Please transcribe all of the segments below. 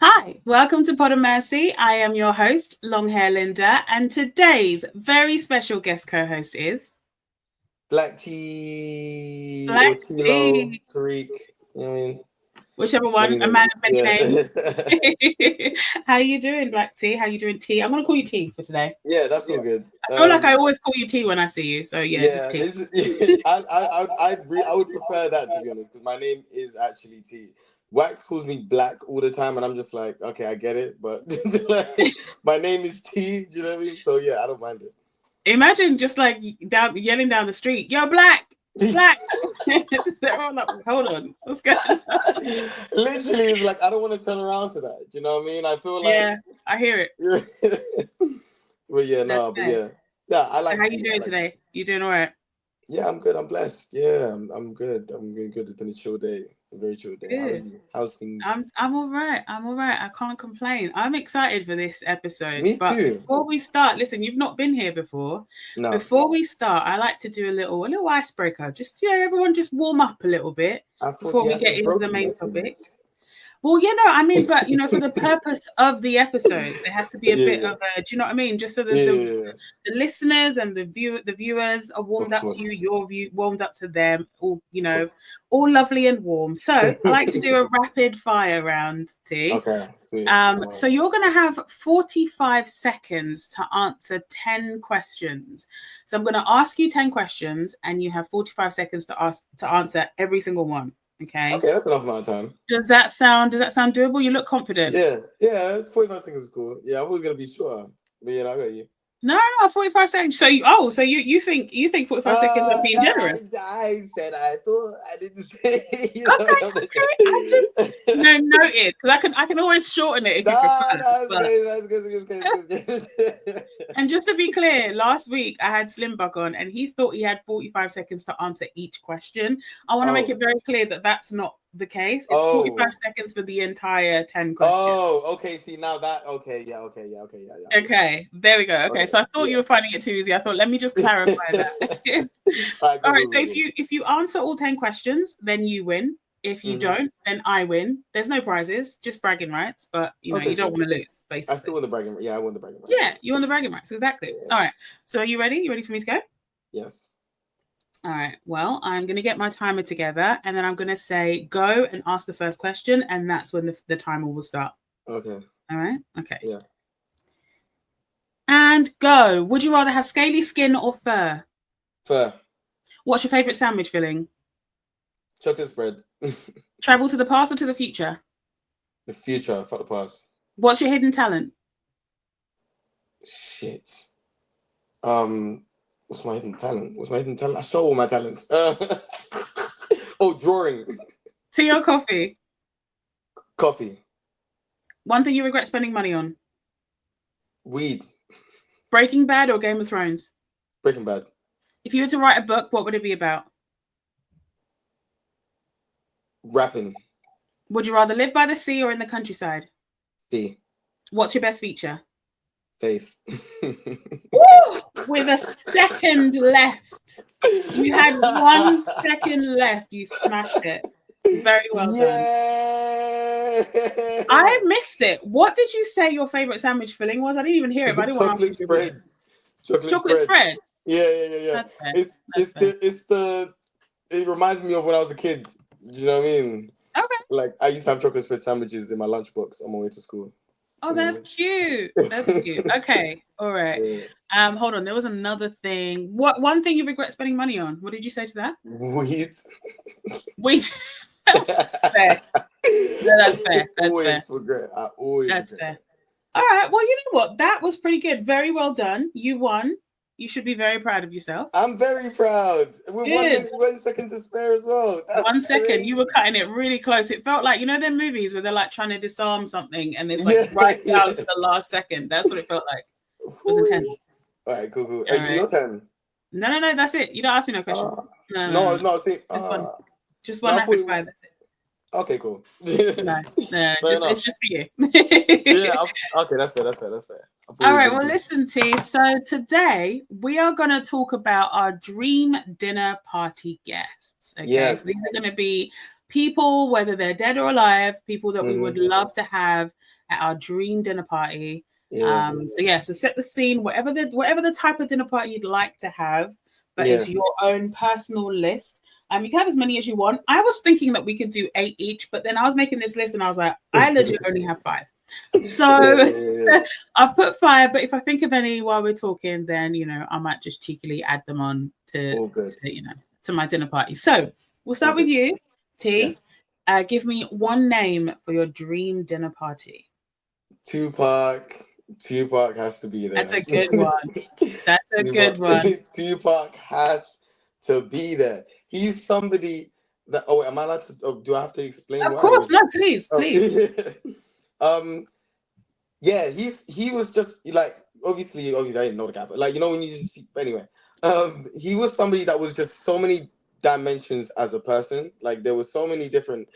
Hi, welcome to Pod of Mercy. I am your host, Longhair Linda, and today's very special guest co-host is Black Tea or Black Tilo, T. Tariq. You know what I mean? Whichever Many one, a man names. of many Yeah. names. How you doing, Black T? How you doing, T? I'm gonna call you T for today. Yeah, that's all good. I feel like I always call you T when I see you, so yeah, just Yeah, T. I would prefer that, to be honest, because my name is actually T. Wax calls me Black all the time, and I'm just like, okay, I get it, but like, my name is T. Do you know what I mean? So yeah, I don't mind Imagine just like yelling down the street, "Yo, Black, it. Black!" Everyone like, hold on, what's going on? Literally, it's like I don't want to turn around to that. Do you know what I mean? I feel like, Yeah, I hear it. but yeah, That's no, but fair. yeah, yeah, I So like how you T. I doing like T. today? You doing all right? Yeah, I'm good. I'm blessed. Yeah, I'm good. I'm doing good. It's been a chill day, a very chill day. How are Good. you? How's things? I'm all right. I'm all right. I can't complain. I'm excited for this episode. Me But too. before we start, listen, you've not been here before. No, Before we start, I like to do a little icebreaker. Just everyone just warm up a little bit I thought before you we had get some into the broken main topic. bottles. Well, I mean, but for the purpose of the episode, there has to be a bit Yeah, of a, do you know what I mean? Just so yeah, that yeah, yeah. the listeners and the viewers are warmed Of up to you, course, your view warmed up to them, all of course. all lovely and warm. So I like to do a rapid fire round, T. Okay, sweet. So you're going to have 45 seconds to answer 10 questions. So I'm going to ask you 10 questions, and you have 45 seconds to answer every single one. Okay. Okay, that's enough amount of time. Does that sound doable? You look confident. Yeah, yeah. 45 seconds is cool. Yeah, I was gonna be shorter, but yeah, I got you. No, 45 seconds. So you think 45 seconds are being generous? I said I thought I didn't say. You know, Okay, I'm not okay. I just noted because I can always shorten it if you prefer. Nah, that's But good. That's good. That's good. and just to be clear, last week I had Slimbug on, and he thought he had 45 seconds to answer each question. I want to make Oh, it very clear that that's not the case. It's 45 oh, seconds for the entire 10 questions. oh. Okay. See now that. Okay. Yeah. Okay. Yeah. Okay. Yeah. Yeah. I'm with Okay, there we go. you. Okay, Okay. so I thought you Yeah. were finding it too easy. I thought let me just clarify that. All right. All Go. right. Go. So Go. if you answer all 10 questions, then you win. If you Mm-hmm. don't, then I win. There's no prizes, just bragging rights. But Okay. you don't Cool. want to lose, I still basically. want the bragging. Yeah, I want the bragging rights. Yeah, you want the bragging rights, exactly. Yeah. All right. So are you ready? You ready for me to go? Yes. All right. Well, I'm going to get my timer together, and then I'm going to say go and ask the first question, and that's when the timer will start. Okay. All right. Okay. Yeah. And go. Would you rather have scaly skin or fur? Fair. What's your favorite sandwich filling? Chocolate spread. Travel to the past or to the future? The future. Fuck the past. What's your hidden talent? Shit. What's my hidden talent? I show all my talents. Oh, drawing. Tea or coffee? Coffee. One thing you regret spending money on? Weed. Breaking Bad or Game of Thrones? Breaking Bad. If you were to write a book, what would it be about? Rapping. Would you rather live by the sea or in the countryside? C. What's your best feature? Face. Woo! With a second left. You had 1 second left. You smashed it. Very well done. Yeah. I missed it. What did you say your favorite sandwich filling was? I didn't even hear it, but I didn't want to ask you. Chocolate spread. Yeah. That's fair. It reminds me of when I was a kid. Do you know what I mean? Okay. Like I used to have chocolate spread sandwiches in my lunchbox on my way to school. Oh, that's cute. That's cute. Okay. All right. Yeah. Hold on. There was another thing. What one thing you regret spending money on? What did you say to that? Weed. Weed. Fair. No, that's fair. That's always fair. Regret. I always. That's regret. fair. All right. Well, you know what? That was pretty good. Very well done. You won. You should be very proud of yourself. I'm very proud. With 1 minute, 1 second to spare as well. That's 1 second. crazy. You were cutting it really close. It felt like, them movies where they're like trying to disarm something and it's like right down to the last second. That's what it felt like. It was intense. All right, cool. Is it your turn? No. That's it. You don't ask me no questions. No. See, just one rapid fire. That's it. Okay, cool. It's just for you. Yeah, okay, that's fair. All right, well, listen, T. So today we are going to talk about our dream dinner party guests. Okay, yes. So these are going to be people, whether they're dead or alive, people that we would love to have at our dream dinner party. So set the scene, whatever the type of dinner party you'd like to have, but it's your own personal list. You can have as many as you want. I was thinking that we could do 8 each, but then I was making this list and I was like, I legit only have 5. So I've put 5, but if I think of any while we're talking, then I might just cheekily add them on to my dinner party. So we'll start with you, T. Yes. Give me one name for your dream dinner party. Tupac has to be there. That's a good one. That's a good one. Tupac has to be there. He's somebody that. Oh, am I allowed to? Do I have to explain? Of course, no. Please. Yeah, he was just like obviously I didn't know the guy, but like when you just anyway, he was somebody that was just so many dimensions as a person. Like there were so many different,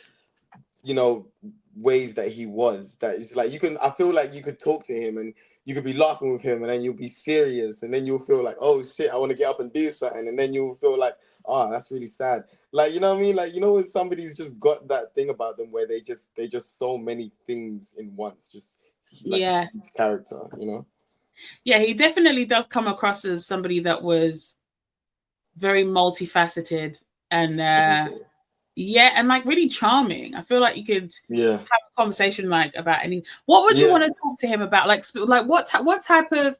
ways that he was. That it's like I feel like you could talk to him and you could be laughing with him, and then you'll be serious, and then you'll feel like, oh shit, I want to get up and do something, and then you'll feel like, oh, that's really sad. Like what I mean? Like when somebody's just got that thing about them where they just so many things in once, just like his character, Yeah, he definitely does come across as somebody that was very multifaceted and and like really charming. I feel like you could have a conversation like about any. What would you want to talk to him about? Like what type of,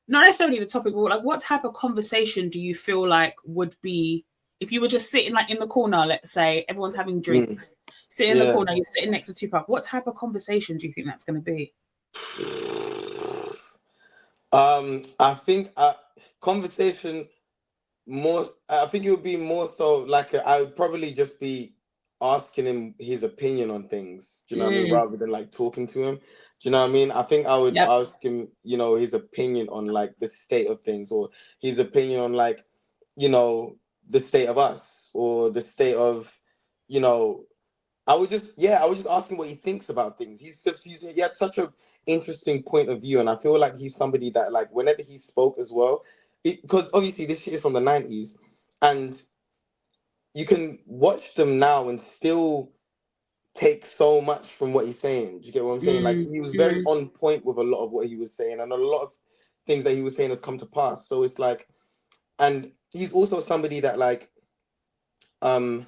not necessarily the topic, but like what type of conversation do you feel like would be if you were just sitting like in the corner? Let's say everyone's having drinks, sit in the corner, you're sitting next to Tupac. What type of conversation do you think that's going to be? I think conversation more. I think it would be more so like I would probably just be asking him his opinion on things. Do you know what I mean? Rather than like talking to him. Do you know what I mean? I think I would ask him, his opinion on like the state of things, or his opinion on like, the state of us, or the state of, I would just ask him what he thinks about things. He had such a interesting point of view, and I feel like he's somebody that like whenever he spoke as well, because obviously this shit is from the 90s, and you can watch them now and still take so much from what he's saying. Do you get what I'm saying? Like he was very on point with a lot of what he was saying, and a lot of things that he was saying has come to pass. So it's like, and he's also somebody that like, how do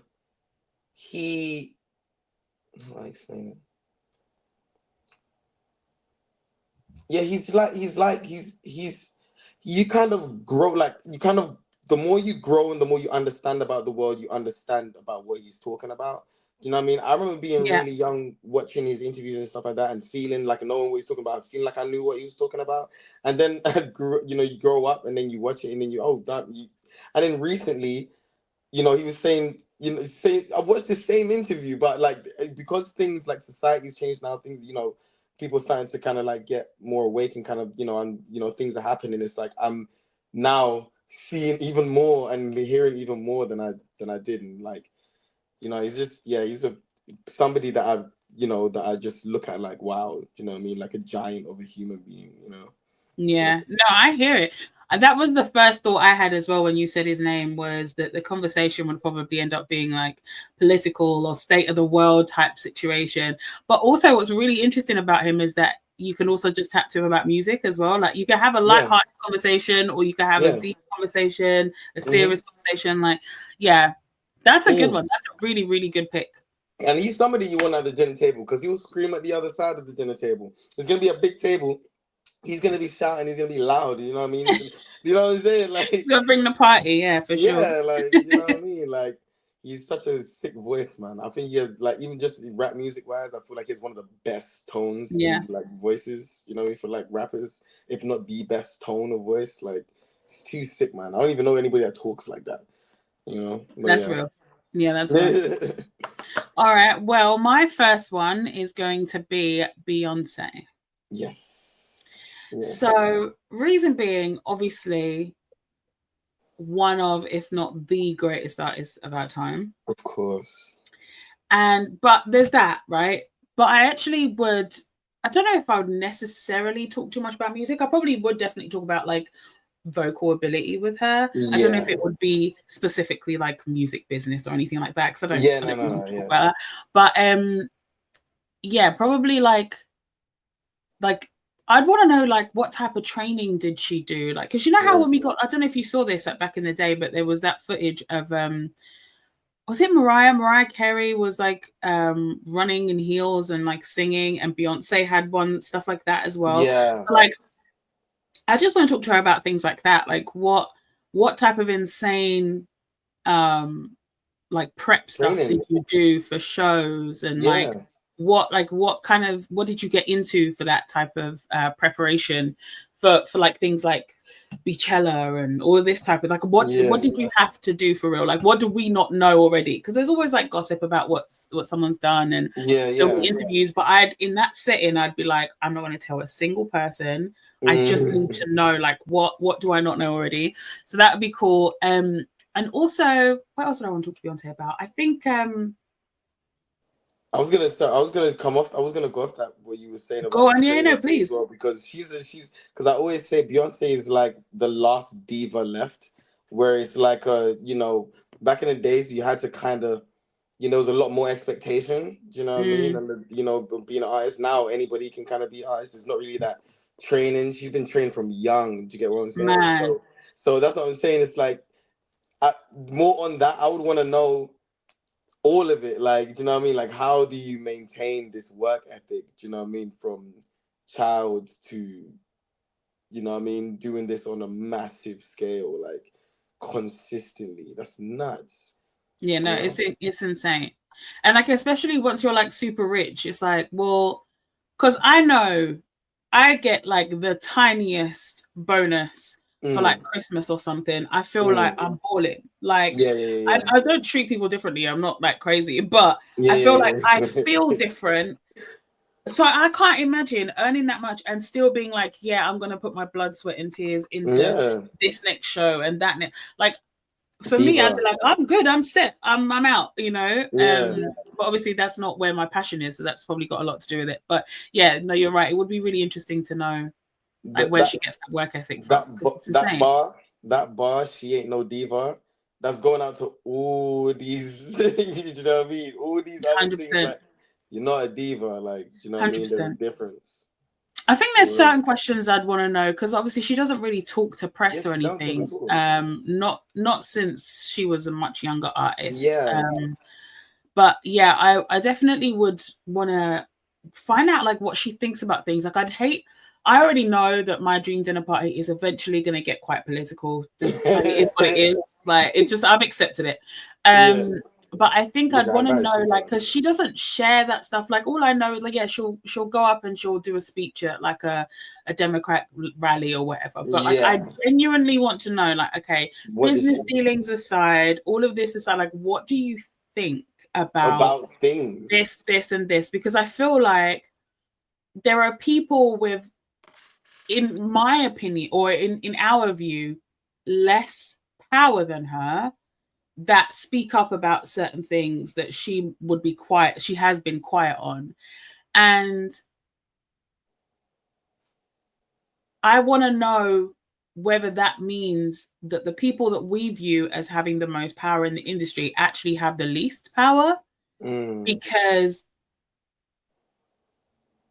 I explain it? Yeah, you kind of grow, like the more you grow and the more you understand about the world, you understand about what he's talking about. Do you know what I mean? I remember being really young, watching his interviews and stuff like that, and feeling like knowing what he's talking about, feeling like I knew what he was talking about. And then you grow up and then you watch it and then and then recently, he was saying, I watched the same interview, but like because things like society's changed now, things, people starting to kind of like get more awake and kind of, and things are happening. It's like I'm now seeing even more and hearing even more than I did. And like, he's somebody that that I just look at like, wow, do you know what I mean? Like a giant of a human being, Yeah, no, I hear it. That was the first thought I had as well when you said his name, was that the conversation would probably end up being like political or state of the world type situation. But also what's really interesting about him is that you can also just chat to him about music as well. Like you can have a light-hearted conversation, or you can have a deep conversation, a serious conversation. Like, that's a good one. That's a really, really good pick. And he's somebody you want at the dinner table, because he will scream at the other side of the dinner table. There's going to be a big table. He's going to be shouting. He's going to be loud. You know what I mean? You know what I'm saying? Like, he's going to bring the party, for sure. Yeah, like, you know what I mean? Like, he's such a sick voice, man. I think like, even just rap music-wise, I feel like he's one of the best tones in, like, voices, for, like, rappers, if not the best tone of voice. Like, it's too sick, man. I don't even know anybody that talks like that, But that's real. Yeah, that's real. All right. Well, my first one is going to be Beyonce. Yes. So, reason being, obviously, one of, if not the greatest artists of our time. Of course. But there's that, right? But I actually I don't know if I would necessarily talk too much about music. I probably would definitely talk about like vocal ability with her. I don't know if it would be specifically like music business or anything like that, because I don't want to talk about that. But yeah, probably like I'd want to know like what type of training did she do? Like, because you know how when we got, I don't know if you saw this like, back in the day, but there was that footage of was it Mariah Carey was like running in heels and like singing, and Beyonce had one, stuff like that as well. Yeah. Like, I just want to talk to her about things like that. Like what type of insane like prep stuff did you do for shows, and like what did you get into for that type of preparation for like things like Beachella and all of this type of like what did you have to do for real? Like what do we not know already? Because there's always like gossip about what someone's done and interviews, but in that setting I'd be like, I'm not going to tell a single person. I just need to know like what do I not know already? So that would be cool. And also, what else would I want to talk to Beyonce about? I think I was gonna go off that what you were saying about go on, please. Well, because she's because I always say Beyonce is like the last diva left, where it's like back in the days you had to kind of there was a lot more expectation, do you know what I mean? And being an artist now, anybody can kind of be artist. There's not really that training. She's been trained from young. Do you get what I'm saying? Man. So that's what I'm saying. It's like more on that. I would want to know all of it. Like, do you know what I mean? Like, how do you maintain this work ethic? Do you know what I mean? From child to, you know what I mean, doing this on a massive scale, like consistently. That's nuts. Yeah, no, it's insane. And like, especially once you're like super rich, it's like, well, because I know I get like the tiniest bonus for like Christmas or something. I feel like I'm balling. Like, I don't treat people differently. I'm not like crazy, but I feel like I feel different. So I can't imagine earning that much and still being like, yeah, I'm gonna put my blood, sweat, and tears into this next show and that like. For me, I'd be like, I'm good, I'm set, I'm out, you know. But obviously that's not where my passion is, so that's probably got a lot to do with it. But yeah, no, you're right. It would be really interesting to know like where she gets that work ethic from. That bar, she ain't no diva. That's going out to all these, you know what I mean? All these other 100%. Things. Like, you're not a diva, like, you know what 100%. I mean? There's a difference. I think there's certain questions I'd want to know, because obviously she doesn't really talk to press or anything. Not since she was a much younger artist. But yeah, I definitely would want to find out like what she thinks about things. Like I already know that my dream dinner party is eventually going to get quite political. It is what it is. Like I've accepted it. But I think I'd want to know, like, because she doesn't share that stuff. Like, all I know is, like, yeah, she'll go up and she'll do a speech at like a Democrat rally or whatever. But like, I genuinely want to know, like, okay, business dealings aside, all of this aside, like, what do you think about things, this, and this? Because I feel like there are people with, in my opinion, or in our view, less power than her, that speak up about certain things that she would be quiet. She has been quiet on. And I want to know whether that means that the people that we view as having the most power in the industry actually have the least power. Because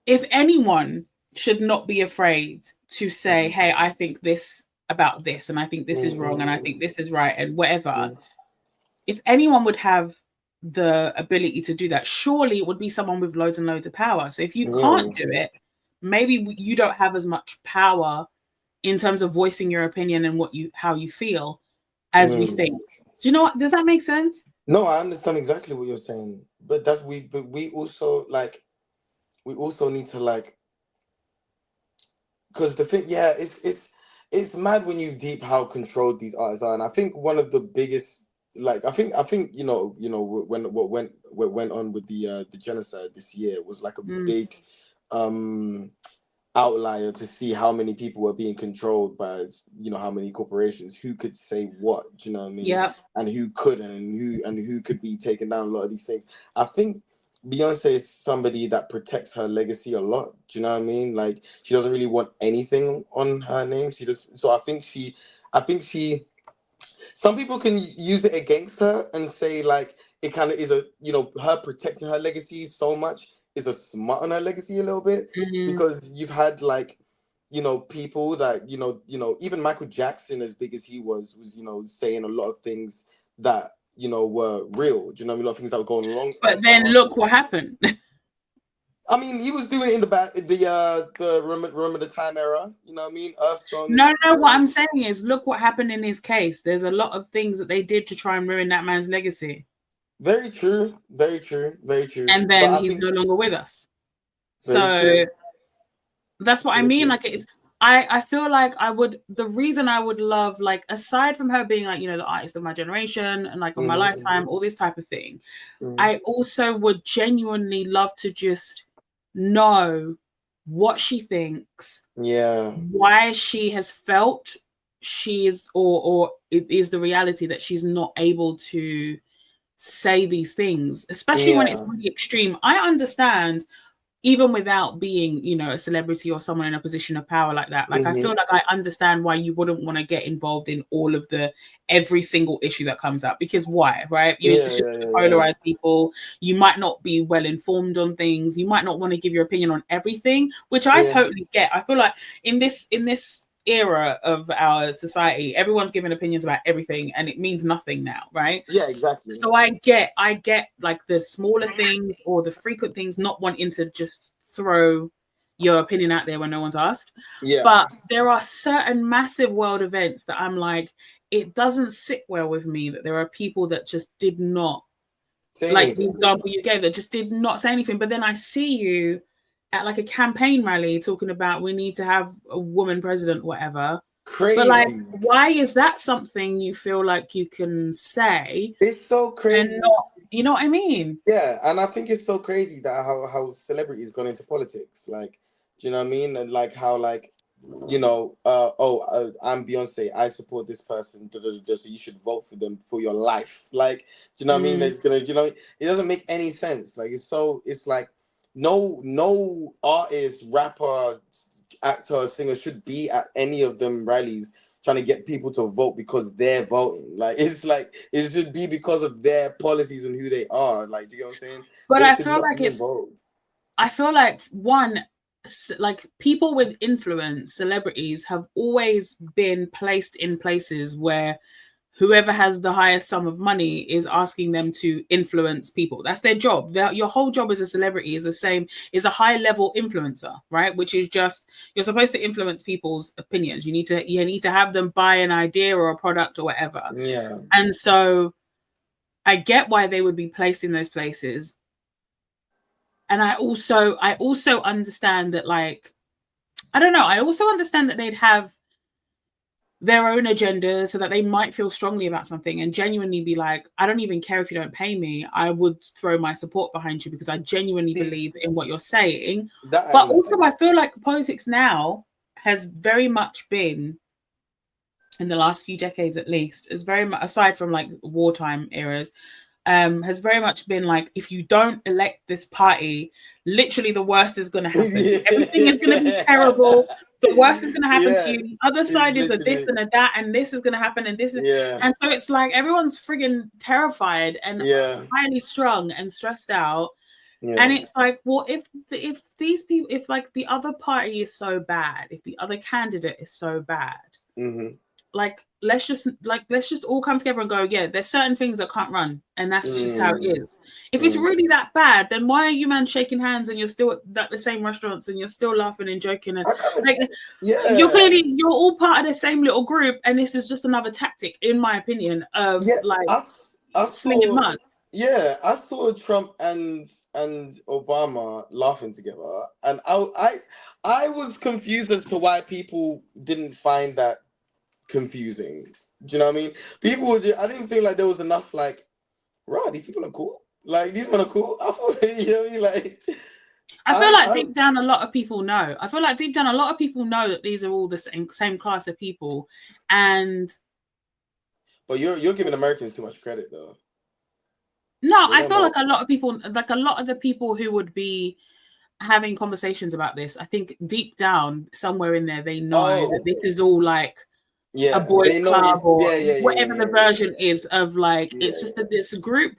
if anyone should not be afraid to say, hey, I think this about this, and I think this is wrong, and I think this is right, and whatever. If anyone would have the ability to do that, surely it would be someone with loads and loads of power. So if you can't do it, maybe you don't have as much power in terms of voicing your opinion and how you feel as we think. Do you know what? Does that make sense? No, I understand exactly what you're saying. But we also need to like, because the thing, it's mad when you deep how controlled these artists are. And I think one of the biggest, like, I think when what went on with the genocide this year was like a big outlier to see how many people were being controlled by how many corporations, who could say what, do you know what I mean? And who couldn't, and who could be taken down. A lot of these things, I think Beyonce is somebody that protects her legacy a lot. Do you know what I mean? Like, she doesn't really want anything on her name. She just, so I think she, some people can use it against her and say like it kind of is a, you know, her protecting her legacy so much is a smut on her legacy a little bit, Mhm. because you've had like, you know, people that, even Michael Jackson, as big as he was, you know, saying a lot of things that, you know, were real. Do you know what I mean? A lot of things that were going wrong. But then look what happened. I mean, he was doing it in the back, the remember the time era. You know what I mean? Earth Song. No. What I'm saying is, look what happened in his case. There's a lot of things that they did to try and ruin that man's legacy, Very true. Very true. Very true. and But then I he's think no longer with us. very So true. that's what I Very mean. true. Like, it's, I feel like I would, the reason I would love, like, aside from her being like, you know, the artist of my generation and like of my lifetime, all this type of thing, I also would genuinely love to just know what she thinks, Yeah. why she has felt she is, or it is the reality that she's not able to say these things, especially when it's Yeah. really extreme. I understand, even without being, you know, a celebrity or someone in a position of power like that. Like, I feel like I understand why you wouldn't want to get involved in all of the every single issue that comes up, because why, right? It's just to polarize people. You might not be well informed on things. You might not want to give your opinion on everything, which I totally get. I feel like in this era of our society, everyone's giving opinions about everything, and it means nothing now, right? Yeah, exactly. So I get like the smaller things or the frequent things, not wanting to just throw your opinion out there when no one's asked. Yeah. But there are certain massive world events that I'm like, it doesn't sit well with me that there are people that just did not, Say like anything. the example you gave, that just did not say anything. But then I see you at like a campaign rally talking about we need to have a woman president, whatever. Crazy. But like, why is that something you feel like you can say? It's so crazy. And not, you know what I mean? Yeah, and I think it's so crazy that how celebrities gone into politics. Like, do you know what I mean? And like how, like, you know, I'm Beyonce, I support this person, so you should vote for them for your life. Like, do you know what I mean? That's gonna, you know, it doesn't make any sense. Like, it's like no artist, rapper, actor, singer should be at any of them rallies trying to get people to vote because they're voting. Like, it's like it should be because of their policies and who they are. Like, do you know what I'm saying? But They I should feel not like be involved. I feel like like people with influence, celebrities, have always been placed in places where whoever has the highest sum of money is asking them to influence people. That's their job. Your whole job as a celebrity is the same, is a high level influencer, right? Which is just, you're supposed to influence people's opinions. You need to have them buy an idea or a product or whatever. Yeah. And so I get why they would be placed in those places. And I also understand that, like, I don't know, I also understand that they'd have their own agenda, so that they might feel strongly about something and genuinely be like, I don't even care if you don't pay me. I would throw my support behind you because I genuinely believe in what you're saying. But also, I feel like politics now has very much been, in the last few decades at least, is very much, aside from like wartime eras, has very much been like, if you don't elect this party, literally the worst is going to happen. Everything is going to be terrible. The worst is going to happen to you. The other side is a this and a that, and this is going to happen, and this is, and so it's like everyone's friggin' terrified and highly strung and stressed out. And it's like, well, if these people, if like the other party is so bad, if the other candidate is so bad, like let's just all come together and go, yeah, there's certain things that can't run, and that's just how it is. If it's really that bad, then why are you man shaking hands and you're still at the same restaurants and you're still laughing and joking, and like, you're all part of the same little group, and this is just another tactic, in my opinion, of like slinging mud. Yeah, I saw Trump and Obama laughing together, and I was confused as to why people didn't find that confusing. Do you know what I mean? People were I didn't feel like there was enough like, right, these people are cool. Like, these men are cool. I thought, you know what I mean? Like, I feel like deep down a lot of people know. I feel like deep down a lot of people know that these are all the same class of people, and but you're giving Americans too much credit though. No, They I don't feel know. like a lot of the people who would be having conversations about this, I think deep down, somewhere in there, they know that this is all like a Yeah, boys' they know club it's or yeah, yeah, yeah, yeah, whatever the yeah, version is of like, yeah, it's just that this group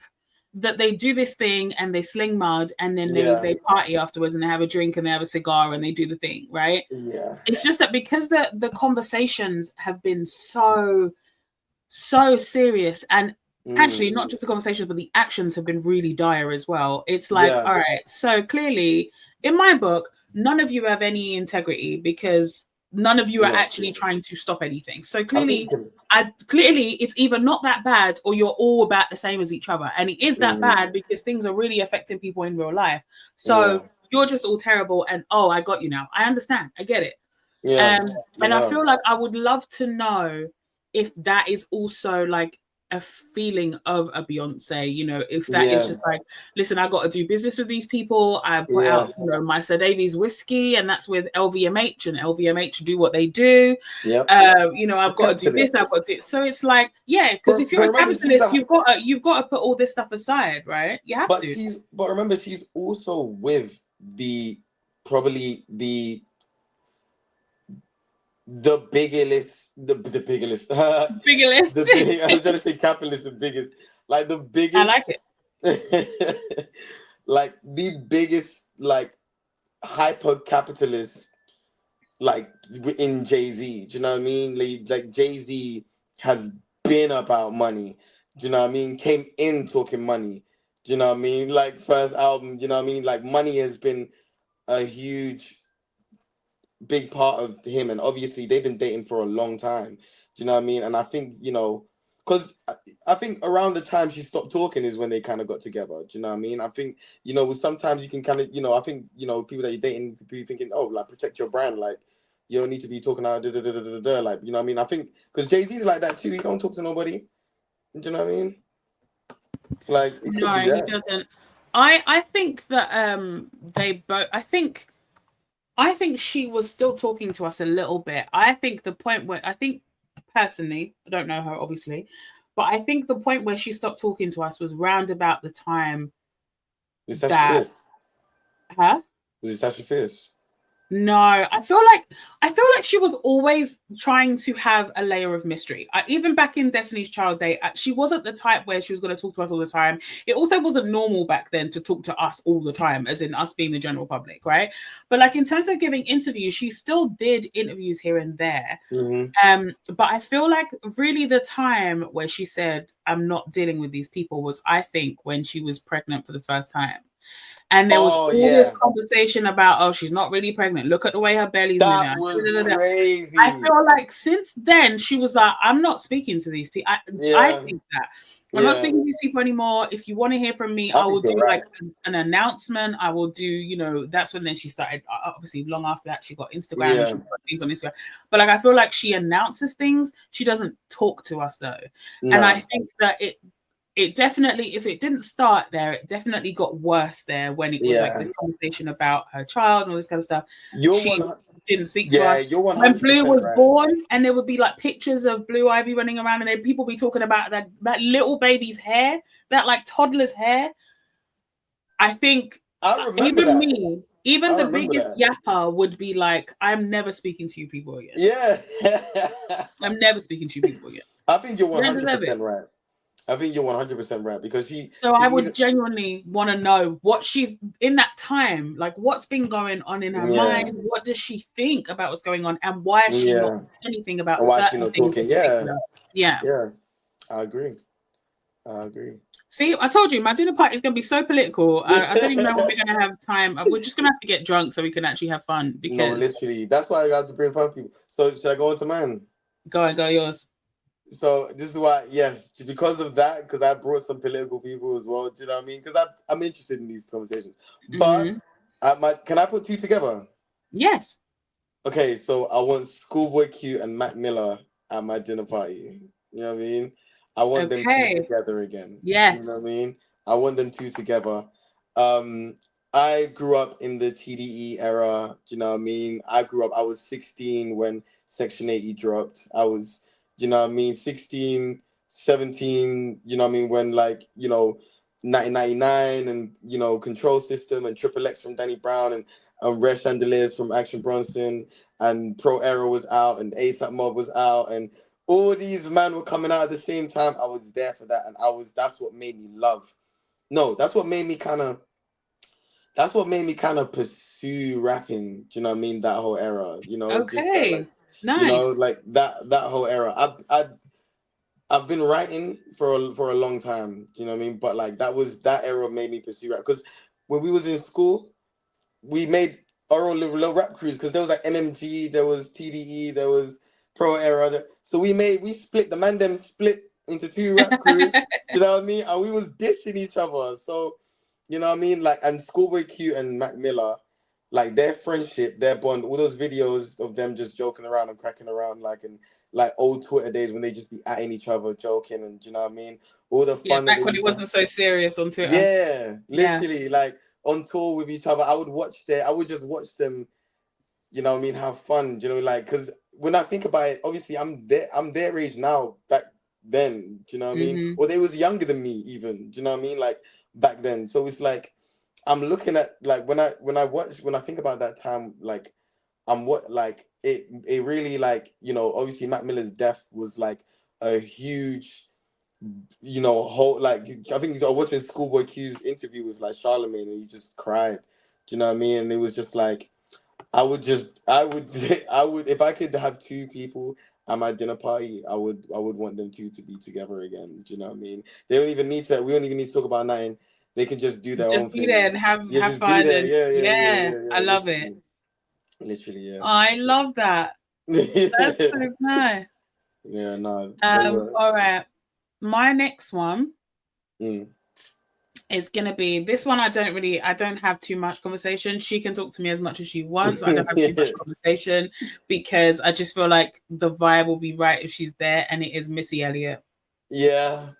that they do this thing and they sling mud and then yeah, they party afterwards and they have a drink and they have a cigar and they do the thing, right? yeah, It's just that because the conversations have been so serious, and actually not just the conversations but the actions have been really dire as well. It's like, yeah. all right, so clearly in my book none of you have any integrity because none of you are No, actually trying to stop anything. So I'm clearly thinking. it's either not that bad or you're all about the same as each other, and it is that bad because things are really affecting people in real life. So Yeah, you're just all terrible, and oh, I got you now, I understand, I get it. yeah, And I yeah. feel like I would love to know if that is also like a feeling of a Beyonce, you know, if that is Yeah, just like, listen, I got to do business with these people. I put yeah, out, you know, my Sir Davies whiskey, and that's with LVMH, and LVMH do what they do. yep. You know, I've It's got to do this, capitalist. I've got to do. So it's like, yeah, because if But you're a remember, she's capitalist, a. you've got to put all this stuff aside, right? You have to. But remember, she's also with the probably the biggest, the biggest, Bigger list. the big. I was trying to say capitalist, the biggest, like the I biggest, like it. like the biggest, like hyper capitalist, like in Jay-Z. Do you know what I mean? Like Jay-Z has been about money. Do you know what I mean? Came in talking money. Do you know what I mean? Like first album. Do you know what I mean? Like money has been a huge big part of him, and obviously they've been dating for a long time. Do you know what I mean? And I think, because I think around the time she stopped talking is when they kind of got together. Do you know what I mean? I think, sometimes you can kind of, I think, people that you're dating be thinking, oh, like protect your brand, like you don't need to be talking out, like, you know what I mean? I think because Jay-Z's like that too. He don't talk to nobody. Do you know what I mean? Like it could be No, he that. doesn't. I think that they both. I think she was still talking to us a little bit. I think the point where I think personally, I don't know her obviously, but I think the point where she stopped talking to us was round about the time Is Sasha that Fierce? huh? Was it Sasha Fierce? No, I feel like she was always trying to have a layer of mystery. Even back in Destiny's Child Day, she wasn't the type where she was going to talk to us all the time. It also wasn't normal back then to talk to us all the time, as in us being the general public, right? But like in terms of giving interviews, she still did interviews here and there. But I feel like really the time where she said, "I'm not dealing with these people," was I think when she was pregnant for the first time. And there was all this conversation about, oh, she's not really pregnant. Look at the way her belly's moving. That was crazy. I feel like since then, she was like, I'm not speaking to these people. I think that. I'm not speaking to these people anymore. If you want to hear from me, I will do like an announcement. I will do, that's when then she started, obviously long after that, she got Instagram and she put things on Instagram. But like, I feel like she announces things. She doesn't talk to us though. And I think that it definitely, if it didn't start there, it definitely got worse there when it was like this conversation about her child and all this kind of stuff. She didn't speak to us. You're 100% when Blue was right. born, and there would be like pictures of Blue Ivy running around, and then people be talking about that little baby's hair, that like toddler's hair. I think even me, even the biggest yapper would be like, I'm never speaking to you people again. Yeah. I'm never speaking to you people again. I think you're 100% right. I think you're 100% right because I would genuinely want to know what she's in that time, like what's been going on in her mind. What does she think about what's going on, and why is she not anything about certain things? Talking? Yeah. I agree. See, I told you my dinner party is going to be so political. I don't even know when we're going to have time. We're just going to have to get drunk so we can actually have fun. Because no, literally, that's why I got to bring fun people. So should I go into mine? Go yours. So this is why, yes, because of that, because I brought some political people as well. Do you know what I mean? Because I'm interested in these conversations. But can I put two together? Yes. Okay, so I want Schoolboy Q and Mac Miller at my dinner party. You know what I mean? I want them two together again. Yes. You know what I mean? I want them two together. I grew up in the TDE era. Do you know what I mean? I was 16 when Section 80 dropped. I was, 16, 17, you know what I mean? When 1999, and Control System and Triple X from Danny Brown, and Red Chandeliers from Action Bronson, and Pro Era was out, and ASAP Mob was out, and all these men were coming out at the same time. I was there for that, and that's what made me love. No, that's what made me kind of pursue rapping. Do you know what I mean? That whole era, just that, Okay. like, Nice. like that whole era. I've been writing for a long time. Do you know what I mean? But like that era made me pursue rap, because when we was in school, we made our own little rap crews, because there was like MMG, there was TDE, there was Pro Era. So we split the man them split into two rap crews. You know what I mean? And we was dissing each other. So you know what I mean? Like, and Schoolboy Q and Mac Miller, like their friendship, their bond, all those videos of them just joking around and cracking around, like, and like old Twitter days when they just be atting each other, joking, and you know what I mean? All the Yeah, fun that back they when it used to. wasn't so serious on Twitter. Yeah, Yeah. literally, like on tour with each other. I would just watch them, you know what I mean, have fun, like, because when I think about it, obviously I'm their age now, back then, do you know what I mean? Mm-hmm. Or they was younger than me even, do you know what I mean? Like back then. So it's like I'm looking at, like, when I think about that time, like it really, like, obviously Mac Miller's death was like a huge, whole, like, I think I was watching Schoolboy Q's interview with like Charlemagne, and he just cried. Do you know what I mean? And it was just like I would, if I could have two people at my dinner party, I would want them two to be together again. Do you know what I mean? We don't even need to talk about nothing. They can just do their Just own be there thing. and have Yeah, have just be fun, there. and Yeah, yeah, yeah, yeah, yeah, I yeah. love it. Literally, I love that. That's yeah. so nice. Yeah, no. But yeah. All right. My next one Mm. is gonna be this one. I don't have too much conversation. She can talk to me as much as she wants. I don't have too much conversation because I just feel like the vibe will be right if she's there, and it is Missy Elliott. Yeah.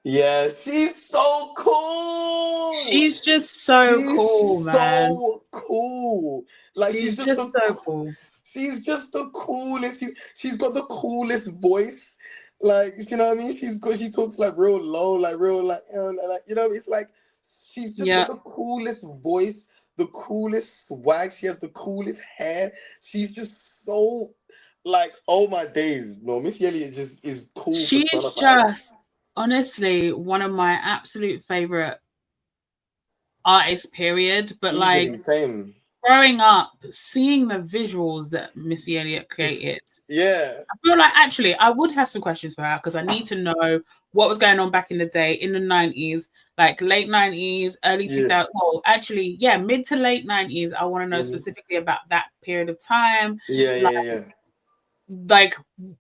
Yeah, she's so cool. She's just so cool, She's man. so cool. Like, She's just so cool. she's just the coolest. She's got the coolest voice. Like, you know what I mean? She talks like real low, like real, like, it's like she's just got Yeah. the coolest voice, the coolest swag. She has the coolest hair. She's just so, like, oh my days. No, Missy Elliott just is cool She's personified. just honestly one of my absolute favorite artists, period. But like Easily, same. growing up, seeing the visuals that Missy Elliott created, Yeah. I feel like actually I would have some questions for her because I need to know what was going on back in the day in the 90s, like late 90s, early Yeah. 2000s. Well, actually, yeah, mid to late 90s. I want to know specifically about that period of time. Yeah, yeah, yeah. Like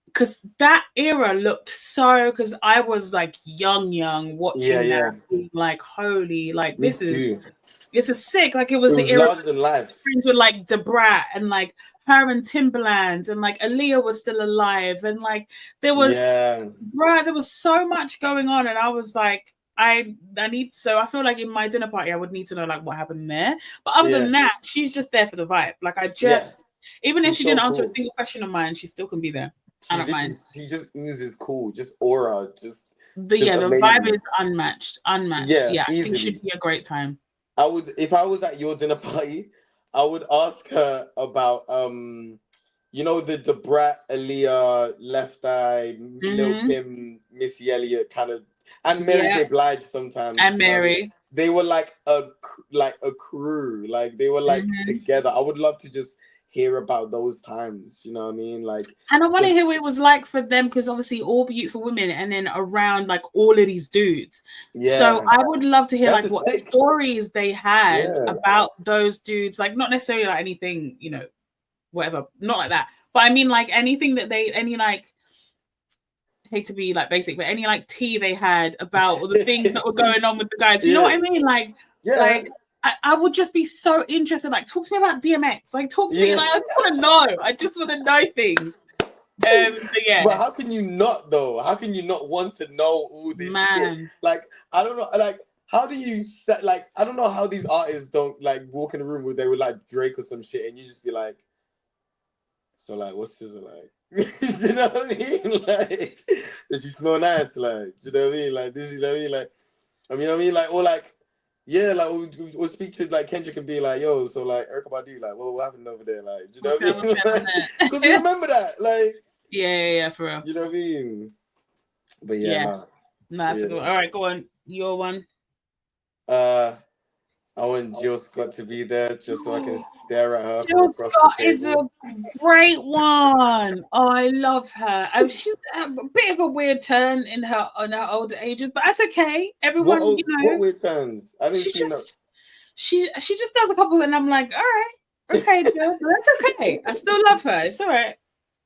because that era looked so, because I was like young Yeah, watching yeah. that, being like, holy, like Me this is too. sick. Like it It was the was era larger than life. friends with like Debrat and like her and Timberland, and like Aaliyah was still alive, and like there was there was so much going on, and I was like, I feel like in my dinner party I would need to know like what happened there. But other than that, she's just there for the vibe. Like I just even if she didn't answer a single question of mine, she still can be there. I don't mind. She just oozes cool, just aura, just The amazing. vibe is unmatched. Yeah, I think it easily. should be a great time. I would, if I was at your dinner party, I would ask her about the Brat, Aaliyah, Left Eye, Lil Kim, Missy Elliott kind of, and Mary J. Blige sometimes. And Mary. They were like a crew, like they were like together. I would love to just hear about those times. You know what I mean? Like, and I want to hear what it was like for them, because obviously all beautiful women, and then around like all of these dudes. Yeah. So I would love to hear like what stories they had about those dudes. Like not necessarily like anything, whatever, not like that. But I mean like anything that I hate to be like basic, but any like tea they had about the things that were going on with the guys. You know what I mean? Like, like I would just be so interested. Like, talk to me about DMX. Like, talk to me. Like, I just want to know. I just want to know things. Yeah. But how can you not though? How can you not want to know all this shit? Like, I don't know. Like, how do you set? Like, I don't know how these artists don't like walk in the room where they would like Drake or some shit, and you just be like, so like, what's this like? You know what I mean? Like, does she smell nice? Like, you know what I mean? Like, this, you know what I mean? Like, I mean, like, or like, yeah, like, or speak to like Kendrick and be like, yo, so like Erykah Badu, like, what happened over there? Like, do you know what I mean? Because we remember that, like, yeah, for real. You know what I mean? But yeah, no, that's a good one. All right, go on, your one. I want Jill Scott to be there just so I can stare at her. Jill Scott is a great one. Oh, I love her. She's a bit of a weird turn in her older ages, but that's okay. Everyone, what weird turns? I didn't see that. She just does a couple, and I'm like, all right, okay, Jill, that's okay. I still love her. It's all right.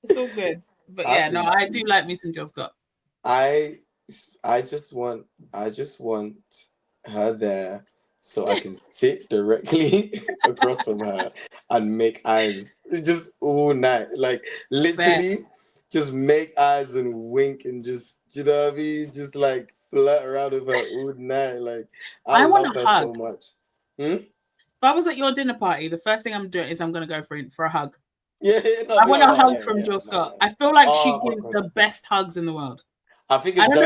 It's all good. But yeah, no, I do like me some Jill Scott. I just want her there so I can sit directly across from her and make eyes just all night. Like literally just make eyes and wink and just, you know what I mean? Just like flirt around with her all night. Like I love her so much. If I was at your dinner party, the first thing I'm doing is I'm going to go for a hug. Yeah, I want a hug from Jill Scott. I feel like she gives the best hugs in the world. I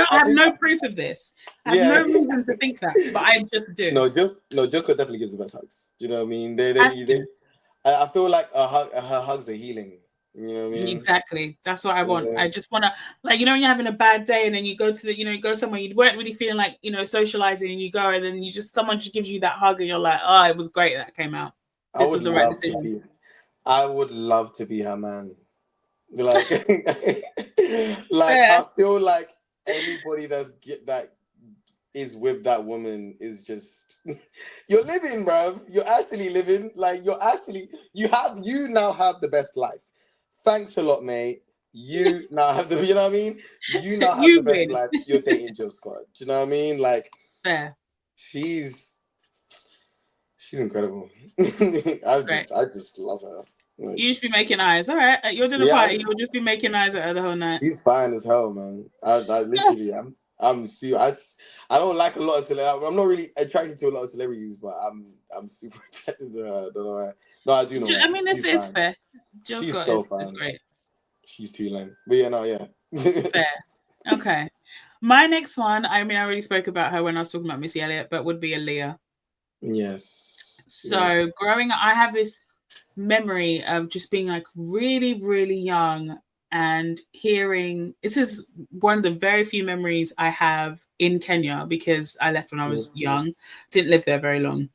have no proof of this. I have no reason to think that, but I just do. Jill Scott definitely gives the best hugs. Do you know what I mean? I feel like her hugs are healing. You know what I mean? Exactly. That's what I want. I just want to, like, when you're having a bad day and then you go to you go somewhere, you weren't really feeling like, socializing, and you go and then someone just gives you that hug and you're like, oh, it was great that came out. This was the right decision. I would love to be her man. Like, I feel like anybody that is with that woman is just you're living, bruv. You're actually living. Like you now have the best life. Thanks a lot, mate. You now have the, you know what I mean? You now have the best life. You're dating Jill Scott. Do you know what I mean? Like, she's incredible. I just love her. Like, you just be making eyes. All right. At your dinner party, you'll just be making eyes at her the whole night. She's fine as hell, man. I literally am. I don't like a lot of celebrities. I'm not really attracted to a lot of celebrities, but I'm super attracted to her. I don't know why. No, I do know. I mean, this is fair. She's so fine. It's great. She's too lame. But fair. Okay. My next one, I already spoke about her when I was talking about Missy Elliott, but would be Aaliyah. Yes. So growing up, I have this memory of just being like really, really young and hearing, this is one of the very few memories I have in Kenya because I left when I was young, didn't live there very long,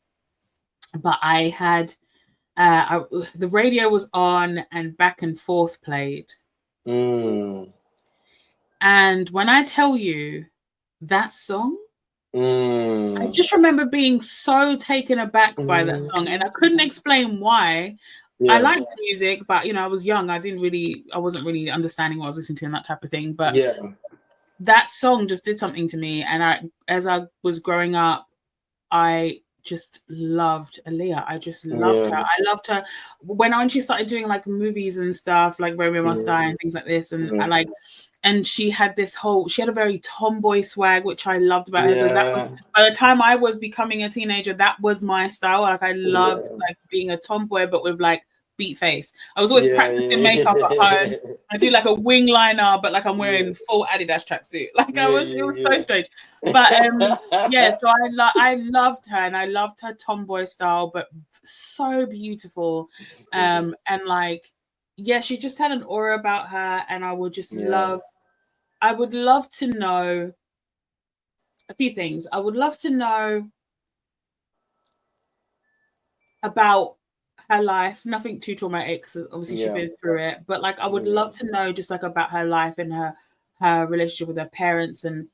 but I had the radio was on and Back and Forth played. And when I tell you that song, I just remember being so taken aback by that song, and I couldn't explain why. I liked music, but I was young. I wasn't really understanding what I was listening to and that type of thing. But that song just did something to me. And as I was growing up, I just loved Aaliyah. I just loved her. I loved her when she started doing like movies and stuff, like Romeo Must Die and things like this. And and she had a very tomboy swag, which I loved about her. Because by the time I was becoming a teenager, that was my style. Like I loved like being a tomboy, but with like beat face. I was always practicing makeup at home. I do like a wing liner, but like I'm wearing full Adidas tracksuit. Like it was so strange. But so I loved her, and I loved her tomboy style, but so beautiful. And like she just had an aura about her, and I would just I would love to know a few things. I would love to know about her life, nothing too traumatic because obviously she's been through it, but like I would love to know just like about her life and her relationship with her parents and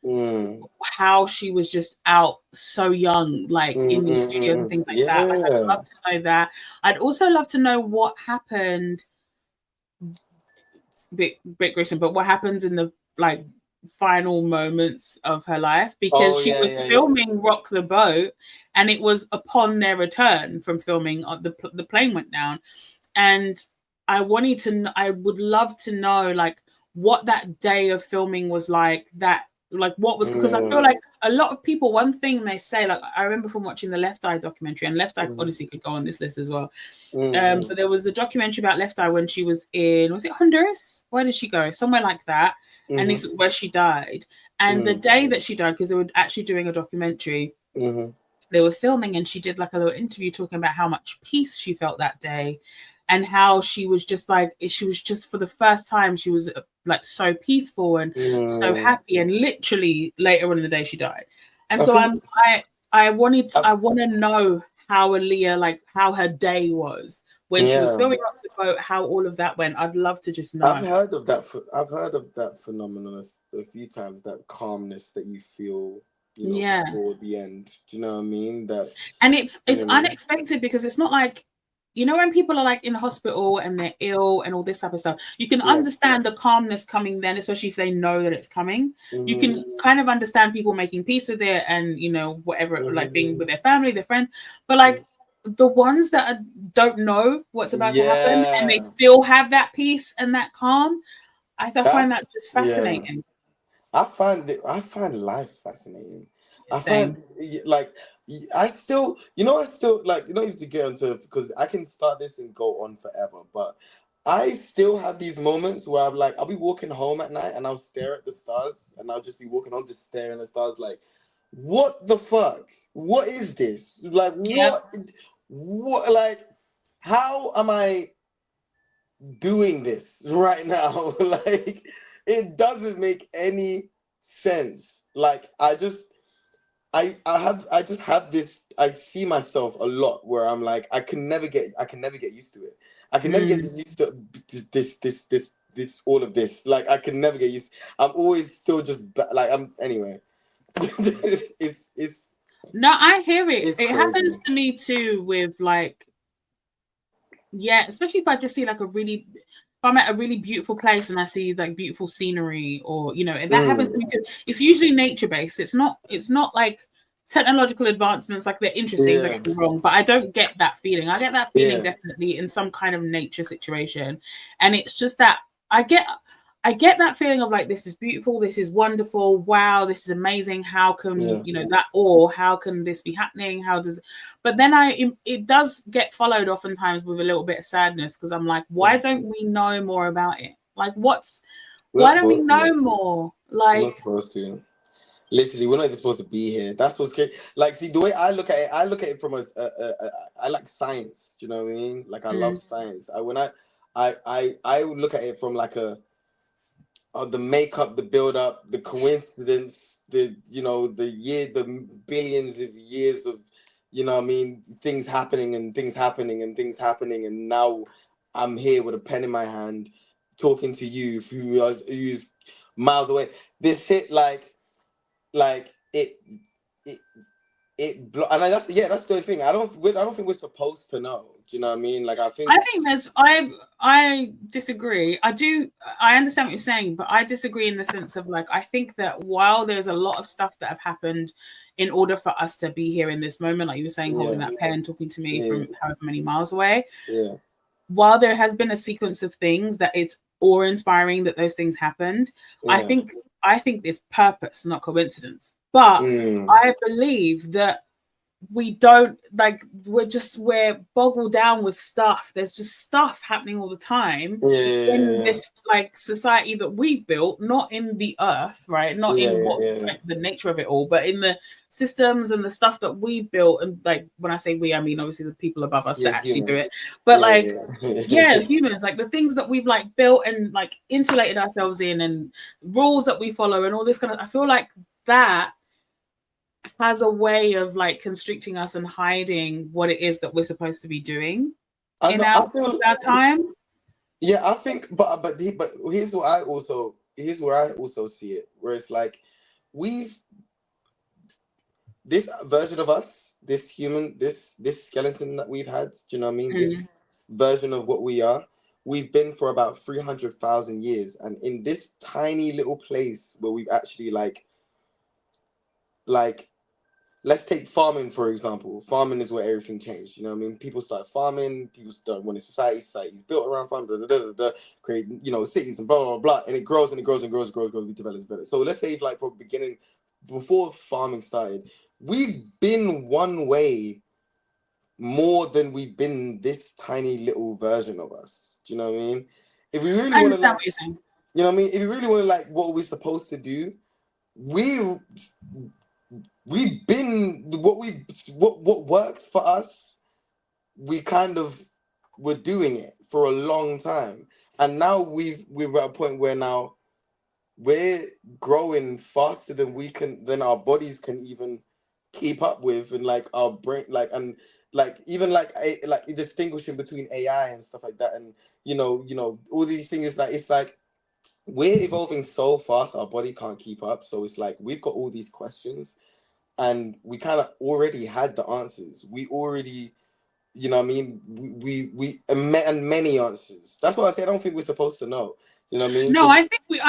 how she was just out so young, like in these studios and things like that. Like, I'd love to know that. I'd also love to know what happened, bit gruesome, but what happens in the like final moments of her life, because she was filming Rock the Boat, and it was upon their return from filming, the plane went down, and I would love to know like what that day of filming was like, what was, because I feel like a lot of people, one thing they say, like I remember from watching the Left Eye documentary, and Left Eye honestly could go on this list as well. But there was a documentary about Left Eye when she was in, was it Honduras? Where did she go? Somewhere like that. And this is where she died. And the day that she died, because they were actually doing a documentary, they were filming, and she did like a little interview talking about how much peace she felt that day, and how she was just for the first time, she was like so peaceful and so happy. And literally later on in the day, she died. And so I want to know how Aaliyah, like how her day was when she was filming Rock the Boat, how all of that went. I'd love to just know. I've heard of that phenomenon a few times, that calmness that you feel, before the end. Do you know what I mean? And it's unexpected, because it's not like, when people are like in hospital and they're ill and all this type of stuff, you can understand the calmness coming then, especially if they know that it's coming. You can kind of understand people making peace with it and, whatever, like being with their family, their friends. But like the ones that don't know what's about to happen and they still have that peace and that calm, I find that just fascinating. I find life fascinating. Same. I still like, you have to get onto it, because I can start this and go on forever, but I still have these moments where I'll be walking home at night and I'll stare at the stars, and I'll just be walking home just staring at the stars like, what the fuck? What is this? Like, what, like, how am I doing this right now? Like, it doesn't make any sense. Like, I just have this. I see myself a lot where I'm like, I can never get used to it. I can never get used to this all of this. Like, I can never get used. I'm always still just like, I'm anyway. it's No, I hear it. It crazy. happens to me too with like, especially if I just see like if I'm at a really beautiful place and I see like beautiful scenery, or that happens to me too. It's usually nature based. It's not like technological advancements, like they're interesting, don't get me wrong, but I don't get that feeling. I get that feeling definitely in some kind of nature situation. And it's just that I get that feeling of like, this is beautiful, this is wonderful, wow, this is amazing. How can that, or how can this be happening? But then it does get followed oftentimes with a little bit of sadness, because I'm like, why don't we know more about it? Like, why don't we know more? Like, we're not supposed to. Literally, we're not even supposed to be here. That's what's great. Like, see, the way I look at it from I like science. Do you know what I mean? Like, I love science. I would look at it from like the makeup, the build up, the coincidence, the billions of years of, things happening, and now I'm here with a pen in my hand, talking to you who's miles away. This shit, like and that's the thing. I don't think we're supposed to know. Do you know what I mean? Like, I think I disagree. I understand what you're saying, but I disagree in the sense of like, I think that while there's a lot of stuff that have happened in order for us to be here in this moment, like you were saying, holding that pen, talking to me from however many miles away. Yeah. While there has been a sequence of things that it's awe-inspiring that those things happened, I think it's purpose, not coincidence. But I believe that we don't, like, we're boggled down with stuff. There's just stuff happening all the time in this like society that we've built, not in the earth, right? Not in like, the nature of it all, but in the systems and the stuff that we've built. And like, when I say we, I mean obviously the people above us that actually do it. But humans, like the things that we've like built and like insulated ourselves in, and rules that we follow and all this kind of, I feel like that has a way of like constricting us and hiding what it is that we're supposed to be doing in our time. Yeah, I think, but here's where I also see it, where it's like, this version of us, this human, this skeleton that we've had, do you know what I mean? This version of what we are, we've been for about 300,000 years, and in this tiny little place where we've actually like let's take farming, for example. Farming is where everything changed. You know what I mean? People start farming. People start wanting society's built around farming, create, cities and blah, blah, blah. And it grows and it grows and grows and grows, we develop better. So let's say, like, from the beginning, before farming started, we've been one way more than we've been this tiny little version of us. Do you know what I mean? If we really want to, like, you know what I mean? If you really want to, like, what we're supposed to do, we've been what works for us. We kind of were doing it for a long time, and now we're at a point where now we're growing faster than our bodies can even keep up with, and like our brain, like, and like even like distinguishing between AI and stuff like that, and all these things. Like, it's like we're evolving so fast, our body can't keep up. So it's like we've got all these questions, and we kind of already had the answers. We already, what I mean, and many answers. That's why I say I don't think we're supposed to know. You know what I mean? No, I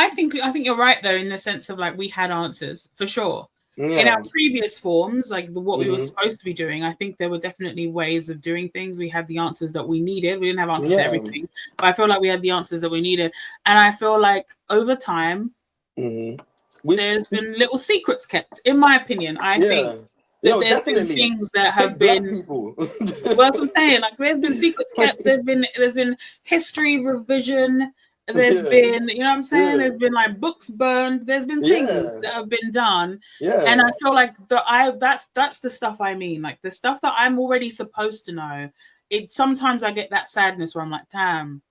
think you're right though, in the sense of like we had answers for sure. Yeah. In our previous forms, like what we were Mhm. supposed to be doing, I think there were definitely ways of doing things. We had the answers that we needed. We didn't have answers to everything, but I feel like we had the answers that we needed. And I feel like over time, there's been little secrets kept, in my opinion. I think that there's been things that have been people. Well, that's what I'm saying. Like, there's been secrets kept. There's been history revision. There's been, you know what I'm saying? There's been like books burned. There's been things that have been done. And I feel like that's the stuff I mean. Like the stuff that I'm already supposed to know. It sometimes I get that sadness where I'm like, damn,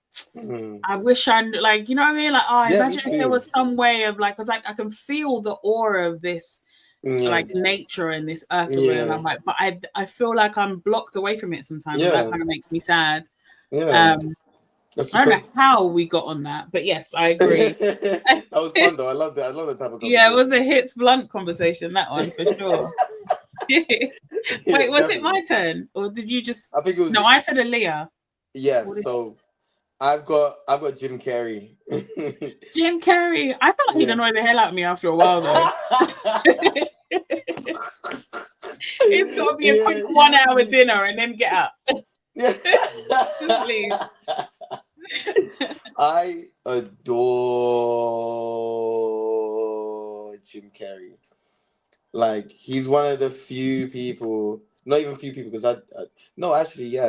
I wish I knew, like, you know what I mean? Like, oh, imagine if there was some way of like, because I can feel the aura of this like nature and this earth, and I'm like, but I feel like I'm blocked away from it sometimes. And that kind of makes me sad. I don't know how we got on that, but yes, I agree. That was fun though. I love that. I love that type of conversation. Yeah, it was a hits blunt conversation, that one for sure. Wait, was it my turn, or did you just? I think it was. No, I said Aaliyah. Yeah. So I've got Jim Carrey. Jim Carrey. I feel like he'd annoy the hell out of me after a while though. It's got to be a quick 1 hour dinner and then get up. Please. I adore Jim Carrey. Like, he's one of the few people, not even few people, because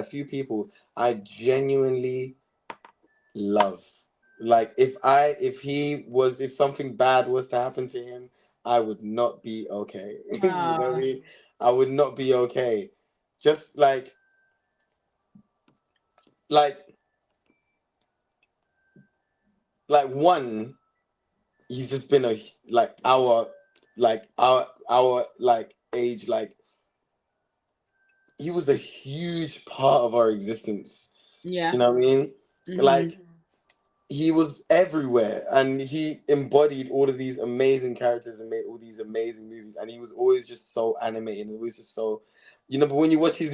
few people I genuinely love. Like, if something bad was to happen to him, I would not be okay. You know what I mean? I would not be okay. Just like one, he's just been our age, like he was a huge part of our existence. Yeah. Do you know what I mean? Mm-hmm. Like, he was everywhere, and he embodied all of these amazing characters and made all these amazing movies, and he was always just so animated, and it was just so, but when you watch his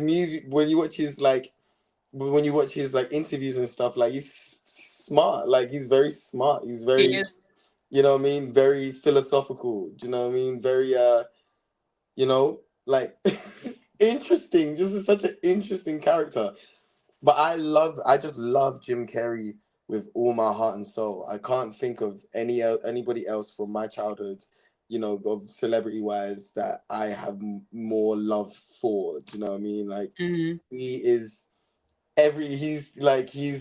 interviews and stuff, like, he's smart. Like, he's very smart. He's very, you know what I mean, very philosophical. Do you know what I mean? Very like interesting. Just such an interesting character. But I just love Jim Carrey with all my heart and soul. I can't think of anybody else from my childhood, of celebrity wise, that I have more love for. Do you know what I mean? Like, he is he's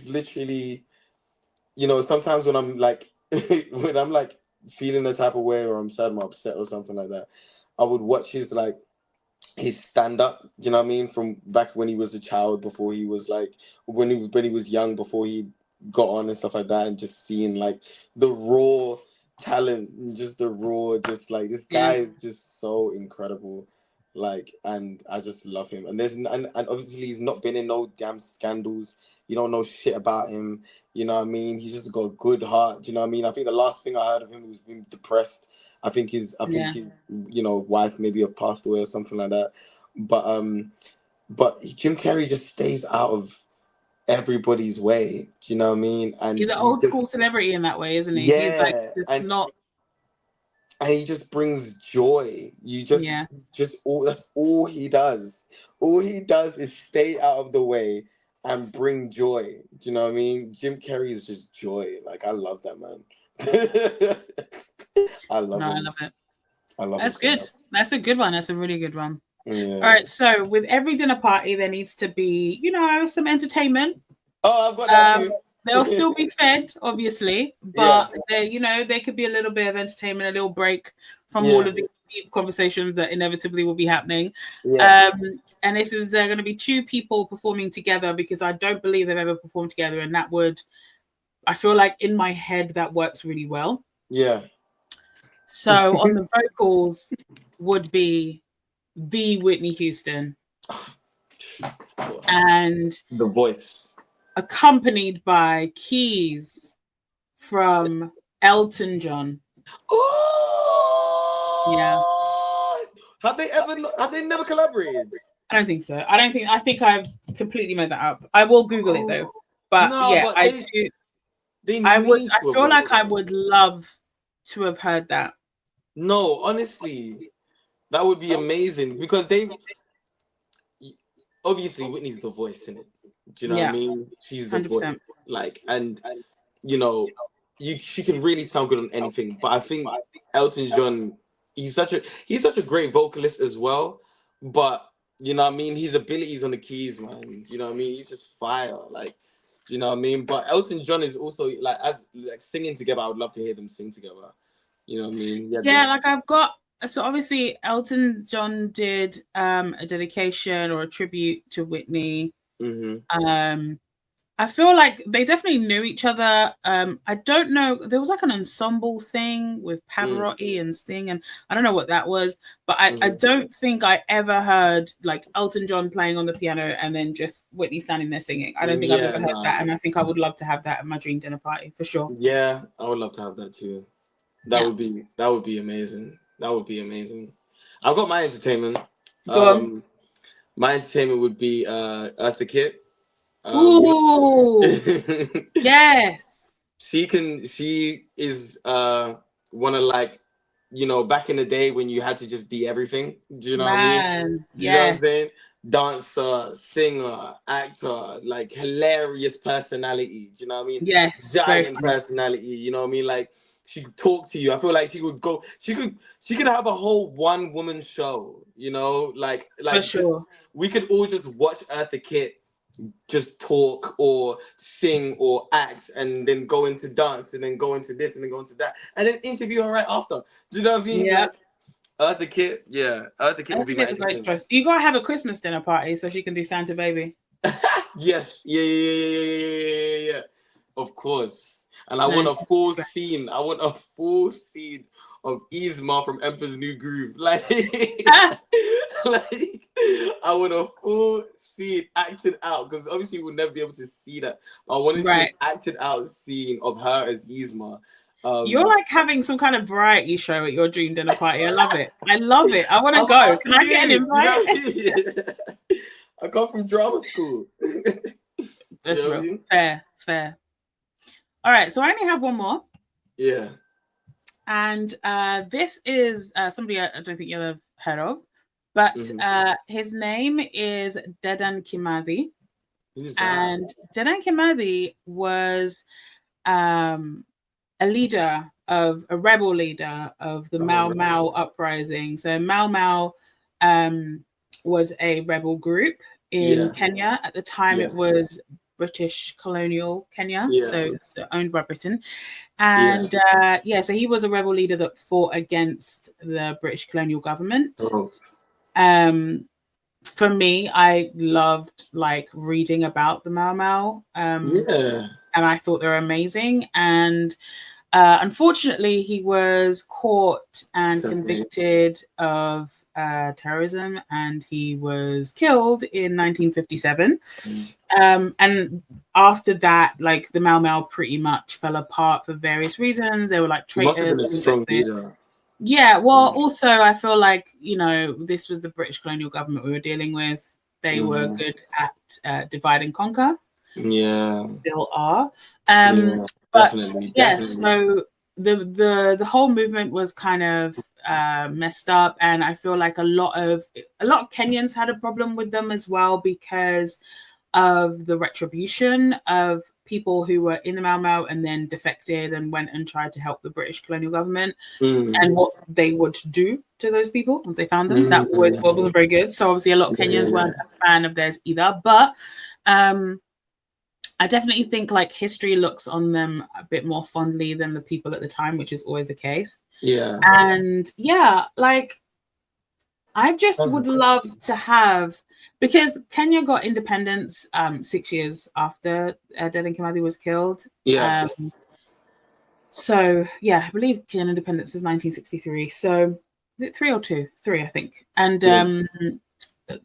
literally, sometimes when I'm like when I'm like feeling the type of way, or I'm sad, I'm upset or something like that, I would watch his stand up, do you know what I mean, from back when he was a child, before he was when he was young, before he got on and stuff like that, and just seeing like the raw talent, and just this guy is just so incredible, and I just love him. And and obviously he's not been in no damn scandals. You don't know shit about him, you know what I mean? He's just got a good heart, do you know what I mean? I think the last thing I heard of him was being depressed. I think his wife maybe have passed away or something like that. But Jim Carrey just stays out of everybody's way. Do you know what I mean? And he's an old school celebrity in that way, isn't he? Yeah, he's like, and he just brings joy. That's all he does. All he does is stay out of the way and bring joy. Do you know what I mean? Jim Carrey is just joy. Like, I love that man. I love him. I love it. I love That's it. good. That's a good one. That's a really good one. Yeah. All right. So with every dinner party, there needs to be, some entertainment. Oh, I've got that too. they'll still be fed, obviously, but there could be a little bit of entertainment, a little break from all of the deep conversations that inevitably will be happening. And this is going to be two people performing together, because I don't believe they've ever performed together, and I feel like in my head that works really well. Yeah. So on the vocals would be the Whitney Houston, and The Voice, accompanied by keys from Elton John. Oh, yeah. Have they never collaborated? I don't think so. I think I've completely made that up. I will Google it though. But I feel like I would love to have heard that. No, honestly, that would be amazing, because obviously Whitney's the voice in it. Do you know what I mean? She's the 100%. Voice. Like, and she can really sound good on anything. But I think Elton John, he's such a great vocalist as well. But you know what I mean? His abilities on the keys, man. You know what I mean? He's just fire. Like, you know what I mean? But Elton John is also like singing together. I would love to hear them sing together. You know what I mean? Like I've got. So obviously Elton John did a dedication or a tribute to Whitney. Mm-hmm. I feel like they definitely knew each other. I don't know. There was like an ensemble thing with Pavarotti and Sting, and I don't know what that was. But I don't think I ever heard like Elton John playing on the piano and then just Whitney standing there singing. I don't think I've ever heard that, and I think I would love to have that at my dream dinner party for sure. Yeah, I would love to have that too. That would be amazing. That would be amazing. I've got my entertainment. Go on. My entertainment would be Eartha Kitt. Ooh, yes. She is one of, like, back in the day when you had to just be everything. Do you know what I mean? You know what I'm saying? Dancer, singer, actor, like hilarious personality. Do you know what I mean? Yes. Giant personality. You know what I mean? Like, she could talk to you. I feel like she could have a whole one-woman show, like for sure. We could all just watch Eartha Kitt just talk or sing or act, and then go into dance, and then go into this, and then go into that, and then interview her right after. Do you know what I mean? Yeah. Like, Eartha Kitt would be my great choice. You gotta have a Christmas dinner party so she can do Santa Baby. Yes. Yeah. Of course. And I want a full scene. I want a full scene of Yzma from Emperor's New Groove. Like, I want a full scene acted out, because obviously we'll never be able to see that. I wanted to see an acted out scene of her as Yzma. You're like having some kind of variety show at your dream dinner party. I love it. I want to go. Can I get an invite? I come from drama school. That's real. Fair. All right, so I only have one more. Yeah. And this is somebody I don't think you've ever heard of, but his name is Dedan Kimathi. Who's that? And Dedan Kimathi was a rebel leader of the Mau Mau uprising. So Mau Mau was a rebel group in Kenya. At the time, it was British colonial Kenya, so owned by Britain. And so he was a rebel leader that fought against the British colonial government. For me, I loved like reading about the Mau Mau, and I thought they were amazing. And unfortunately, he was caught and convicted of terrorism, and he was killed in 1957. And after that, like the Mau Mau pretty much fell apart for various reasons. They were like traitors. He must have been a strong leader. Yeah, well, also I feel like, this was the British colonial government we were dealing with. They were good at divide and conquer. Yeah. Still are. But definitely. So the whole movement was kind of messed up, and I feel like a lot of Kenyans had a problem with them as well, because of the retribution of people who were in the Mau Mau and then defected and went and tried to help the British colonial government, and what they would do to those people once they found them. That wasn't very good. So obviously a lot of Kenyans weren't a fan of theirs either. But I definitely think like history looks on them a bit more fondly than the people at the time, which is always the case. Yeah. And yeah, like I just would love to have, because Kenya got independence 6 years after Dedan Kimathi was killed. Yeah. So yeah, I believe Kenyan independence is 1963. So 3 or 2? 3, I think. And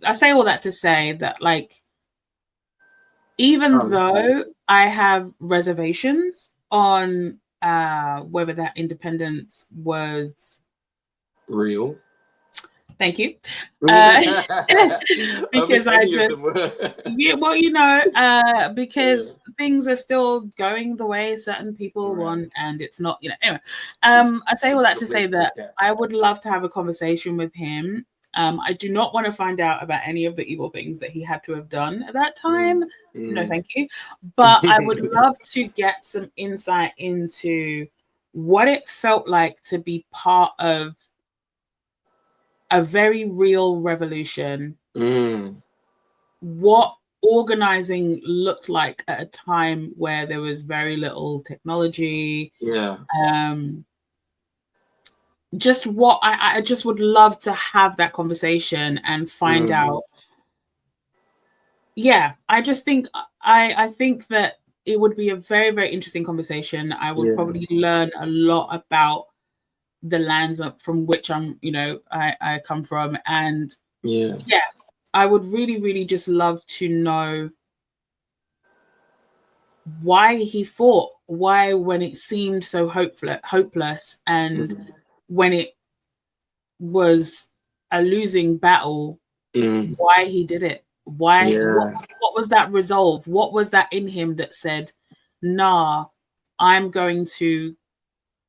I say all that to say that, like, even though I have reservations on whether that independence was real. Thank you. Because I just, yeah, well, you know, because things are still going the way certain people want, and it's not, you know. Anyway, I say all that to say that I would love to have a conversation with him. I do not want to find out about any of the evil things that he had to have done at that time. No, thank you. But I would love to get some insight into what it felt like to be part of a very real revolution. What organizing looked like at a time where there was very little technology. Just what I just would love to have that conversation and find out. Yeah, I just think I think that it would be a very, very interesting conversation. I would probably learn a lot about the lands from which I'm, you know, I come from. And yeah, I would really, really just love to know why he fought, why when it seemed so hopeless, and when it was a losing battle, why he did it. Why? What was that resolve? What was that in him that said, nah, I'm going to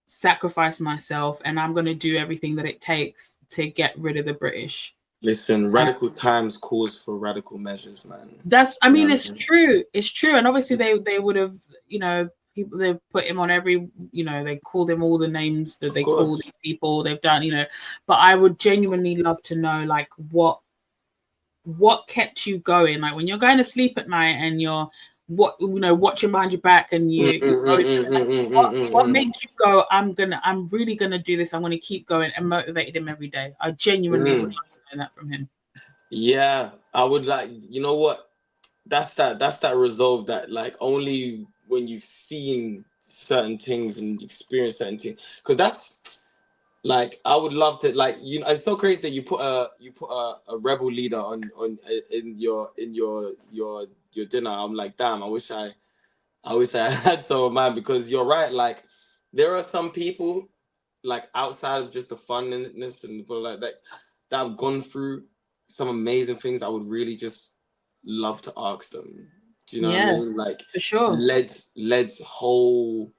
sacrifice myself and I'm going to do everything that it takes to get rid of the British. Listen, radical times calls for radical measures, man. That's, I mean, it's true. It's true. And obviously they would have, you know, people, they've put him on every, you know, they called him all the names that they call these people. They've done, you know, but I would genuinely love to know, like, what kept you going? Like when you're going to sleep at night and you're, watching behind your back and what makes you go, I'm really gonna do this, I'm gonna keep going, and motivated him every day? I genuinely would like to know that from him. Yeah, I would like, you know what? That's that resolve that, like, only when you've seen certain things and experienced certain things. Because that's like, I would love to, like, you know, it's so crazy that you put a rebel leader on in your dinner. I'm like, damn, I wish I had some of mine, because you're right. Like, there are some people, like, outside of just the funness and people like that have gone through some amazing things. I would really just love to ask them. Do you know what I mean? Like, for sure. led whole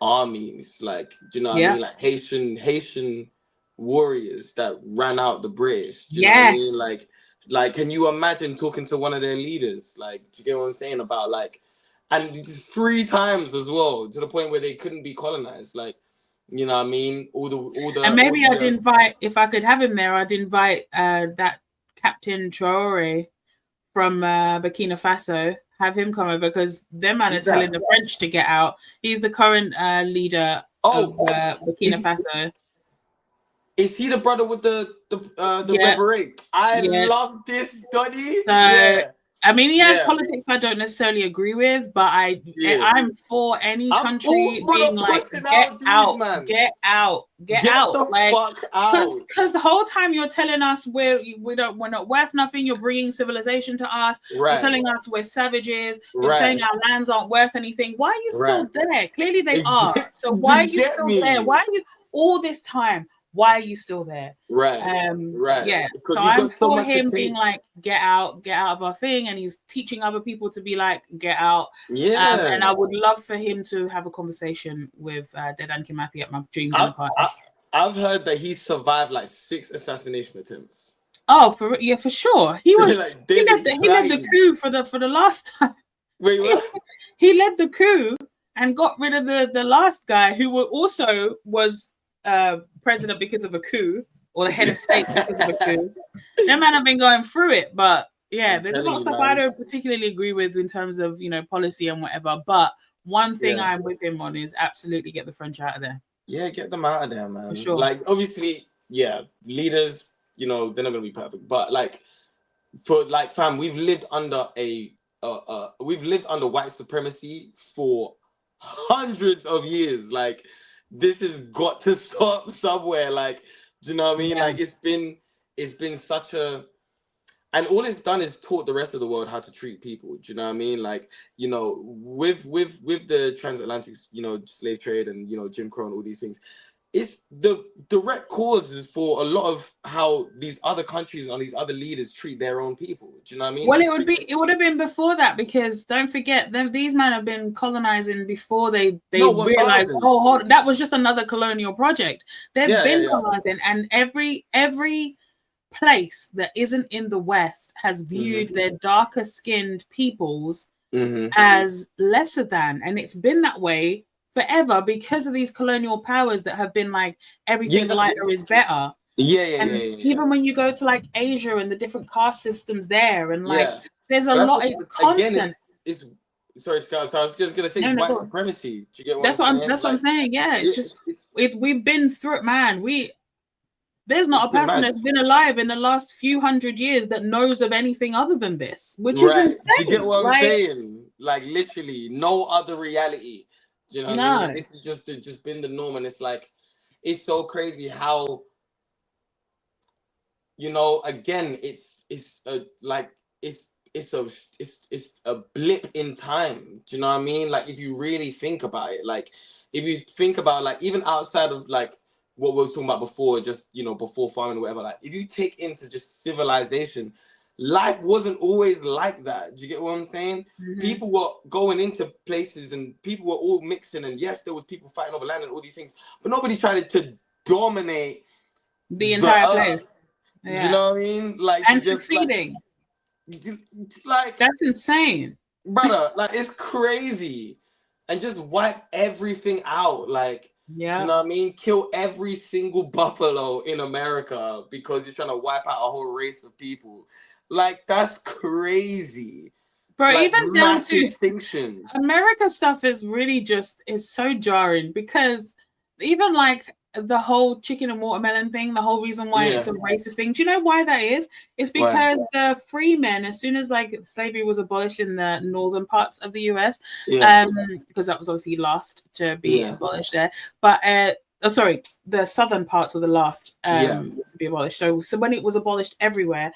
armies, like, do you know what I mean? Like Haitian warriors that ran out the British. Do you know what I mean? Like, can you imagine talking to one of their leaders? Like, do you get what I'm saying? About, like, and 3 times as well, to the point where they couldn't be colonized. Like, you know what I mean? All the and maybe I'd invite, if I could have him there, I'd invite that Captain Traore from Burkina Faso. Have him come over, because them man are telling the French to get out. He's the current leader of Burkina Faso. Is he the brother with the red beret? I love this, Donny. So, I mean, he has politics I don't necessarily agree with, but I'm for any country being like, get out, like, fuck out. Because the whole time you're telling us we're not worth nothing. You're bringing civilization to us. You're telling us we're savages. You're saying our lands aren't worth anything. Why are you still there? Clearly they are. So why are you still there? Why are you all this time? Why are you still there? Yeah. So I'm for him being like, get out of our thing, and he's teaching other people to be like, get out. And I would love for him to have a conversation with Dedan Kimathi at my dream dinner party. I've heard that he survived like 6 assassination attempts. Oh, for sure. He was. Like, he led the coup for the last time. Wait, what? He led the coup and got rid of the last guy who also was president because of a coup, or the head of state because of a coup. That man have been going through it, but Yeah, I'm there's a lot telling of you, stuff I man. don't particularly agree with in terms of, policy and whatever. But one thing Yeah. I'm with him on is absolutely get the French out of there. Yeah, get them out of there, For man. sure. Like, obviously, yeah, leaders, they're not gonna be perfect, but like, for like, fam, we've lived under white supremacy for hundreds of years. Like, this has got to stop somewhere. Like, do you know what I mean? Yeah. Like, it's been such a, and all it's done is taught the rest of the world how to treat people. Do you know what I mean? Like, with the transatlantic, slave trade and Jim Crow and all these things, it's the direct causes for a lot of how these other countries and these other leaders treat their own people. Do you know what I mean? Well, it would have been before that, because don't forget these men have been colonizing before they No, realized, 1000. that was just another colonial project. They've Yeah, been yeah. colonizing, and every place that isn't in the West has viewed their darker skinned peoples as lesser than, and it's been that way forever because of these colonial powers that have been like, everything lighter is better. Yeah. Even when you go to like Asia and the different caste systems there, and like, Yeah. there's a But lot. It's constant. again, it's sorry, Scott. So I was just gonna say, it's white supremacy. Do you get what I'm saying? That's what I'm saying. Yeah, it's just we've been through it, man. There's not a person that's been alive in the last few hundred years that knows of anything other than this, which is insane. Do you get what I'm saying? Like, literally, no other reality. Do you know what I mean? This has just been the norm, and it's like, it's so crazy how, again, it's a blip in time. Do you know what I mean? Like, if you really think about it, like, if you think about, like, even outside of like what we were talking about before, just before farming or whatever, like, if you take into just civilization, life wasn't always like that. Do you get what I'm saying? People were going into places and people were all mixing, and yes, there was people fighting over land and all these things, but nobody tried to dominate the entire place. Yeah. Do you know what I mean? Like, and succeeding. Like, that's insane, brother. Like, it's crazy, and just wipe everything out. Like, yeah, you know what I mean? Kill every single buffalo in America because you're trying to wipe out a whole race of people. Like, that's crazy. Bro, like, even down to extinction. America stuff is really is so jarring, because even like the whole chicken and watermelon thing, the whole reason why it's a racist thing. Do you know why that is? It's because the free men, as soon as like slavery was abolished in the northern parts of the US, because that was obviously last to be abolished there. But the southern parts were the last to be abolished. So when it was abolished everywhere,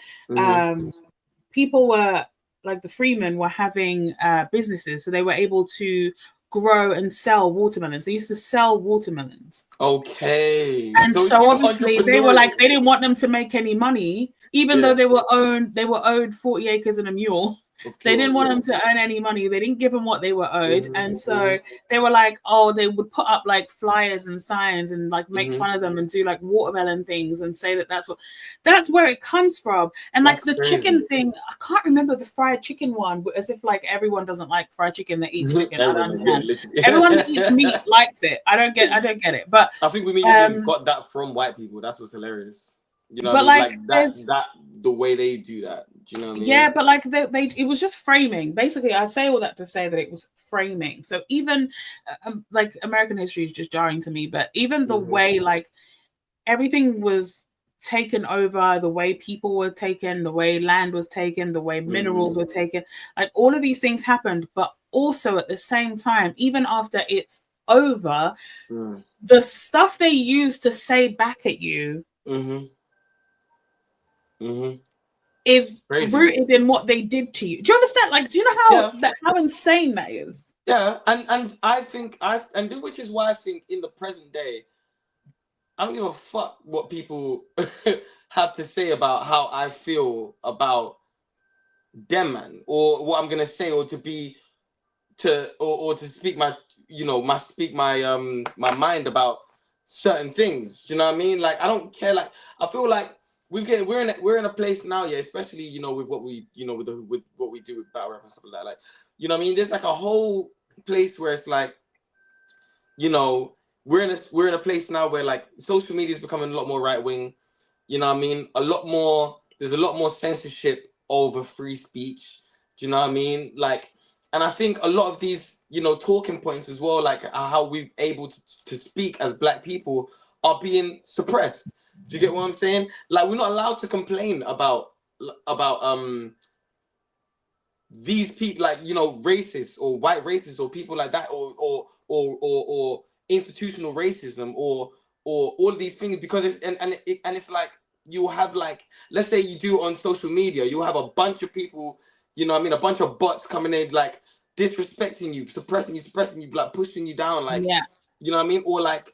people were like, the freemen were having businesses, so they were able to grow and sell watermelons. They used to sell watermelons. Okay. And so obviously they were like, they didn't want them to make any money, even though they were owed 40 acres and a mule. They didn't want them to earn any money. They didn't give them what they were owed. And so they were like, they would put up like flyers and signs and like make fun of them and do like watermelon things and say that's where it comes from. And like the chicken thing, I can't remember the fried chicken one, but as if like everyone doesn't like fried chicken that eats chicken. I don't understand. Everyone that eats meat likes it. I don't get it. But I think we got that from white people. That's what's hilarious. You know, but like that the way they do that. Do you know what I mean? Yeah, but like it was just framing. Basically, I say all that to say that it was framing. So even like American history is just jarring to me. But even the way like everything was taken over, the way people were taken, the way land was taken, the way minerals were taken, like all of these things happened. But also at the same time, even after it's over, the stuff they use to say back at you. Is crazy. Rooted in what they did to you. Do you understand? Like, do you know how insane that is? Yeah, and I think which is why I think in the present day, I don't give a fuck what people have to say about how I feel about them, man, or what I'm gonna say, or to speak my my mind about certain things. Do you know what I mean? Like, I don't care. Like, I feel like we're in a place now, especially with what we with what we do with battle rap and stuff like that. Like, you know what I mean? There's like a whole place where it's like, we're in a place now where like social media is becoming a lot more right wing. You know what I mean? There's a lot more censorship over free speech. Do you know what I mean? Like, and I think a lot of these, you know, talking points as well, like how we're able to speak as Black people, are being suppressed. Do you get what I'm saying? Like, we're not allowed to complain about these people, like, you know, racists or white racists or people like that, or institutional racism, or all of these things, because it's and it's like, you have, like, let's say you do on social media, you have a bunch of people, you know what I mean, a bunch of bots coming in, like, disrespecting you, suppressing you, like, pushing you down, like, Yeah. you know what I mean, or like,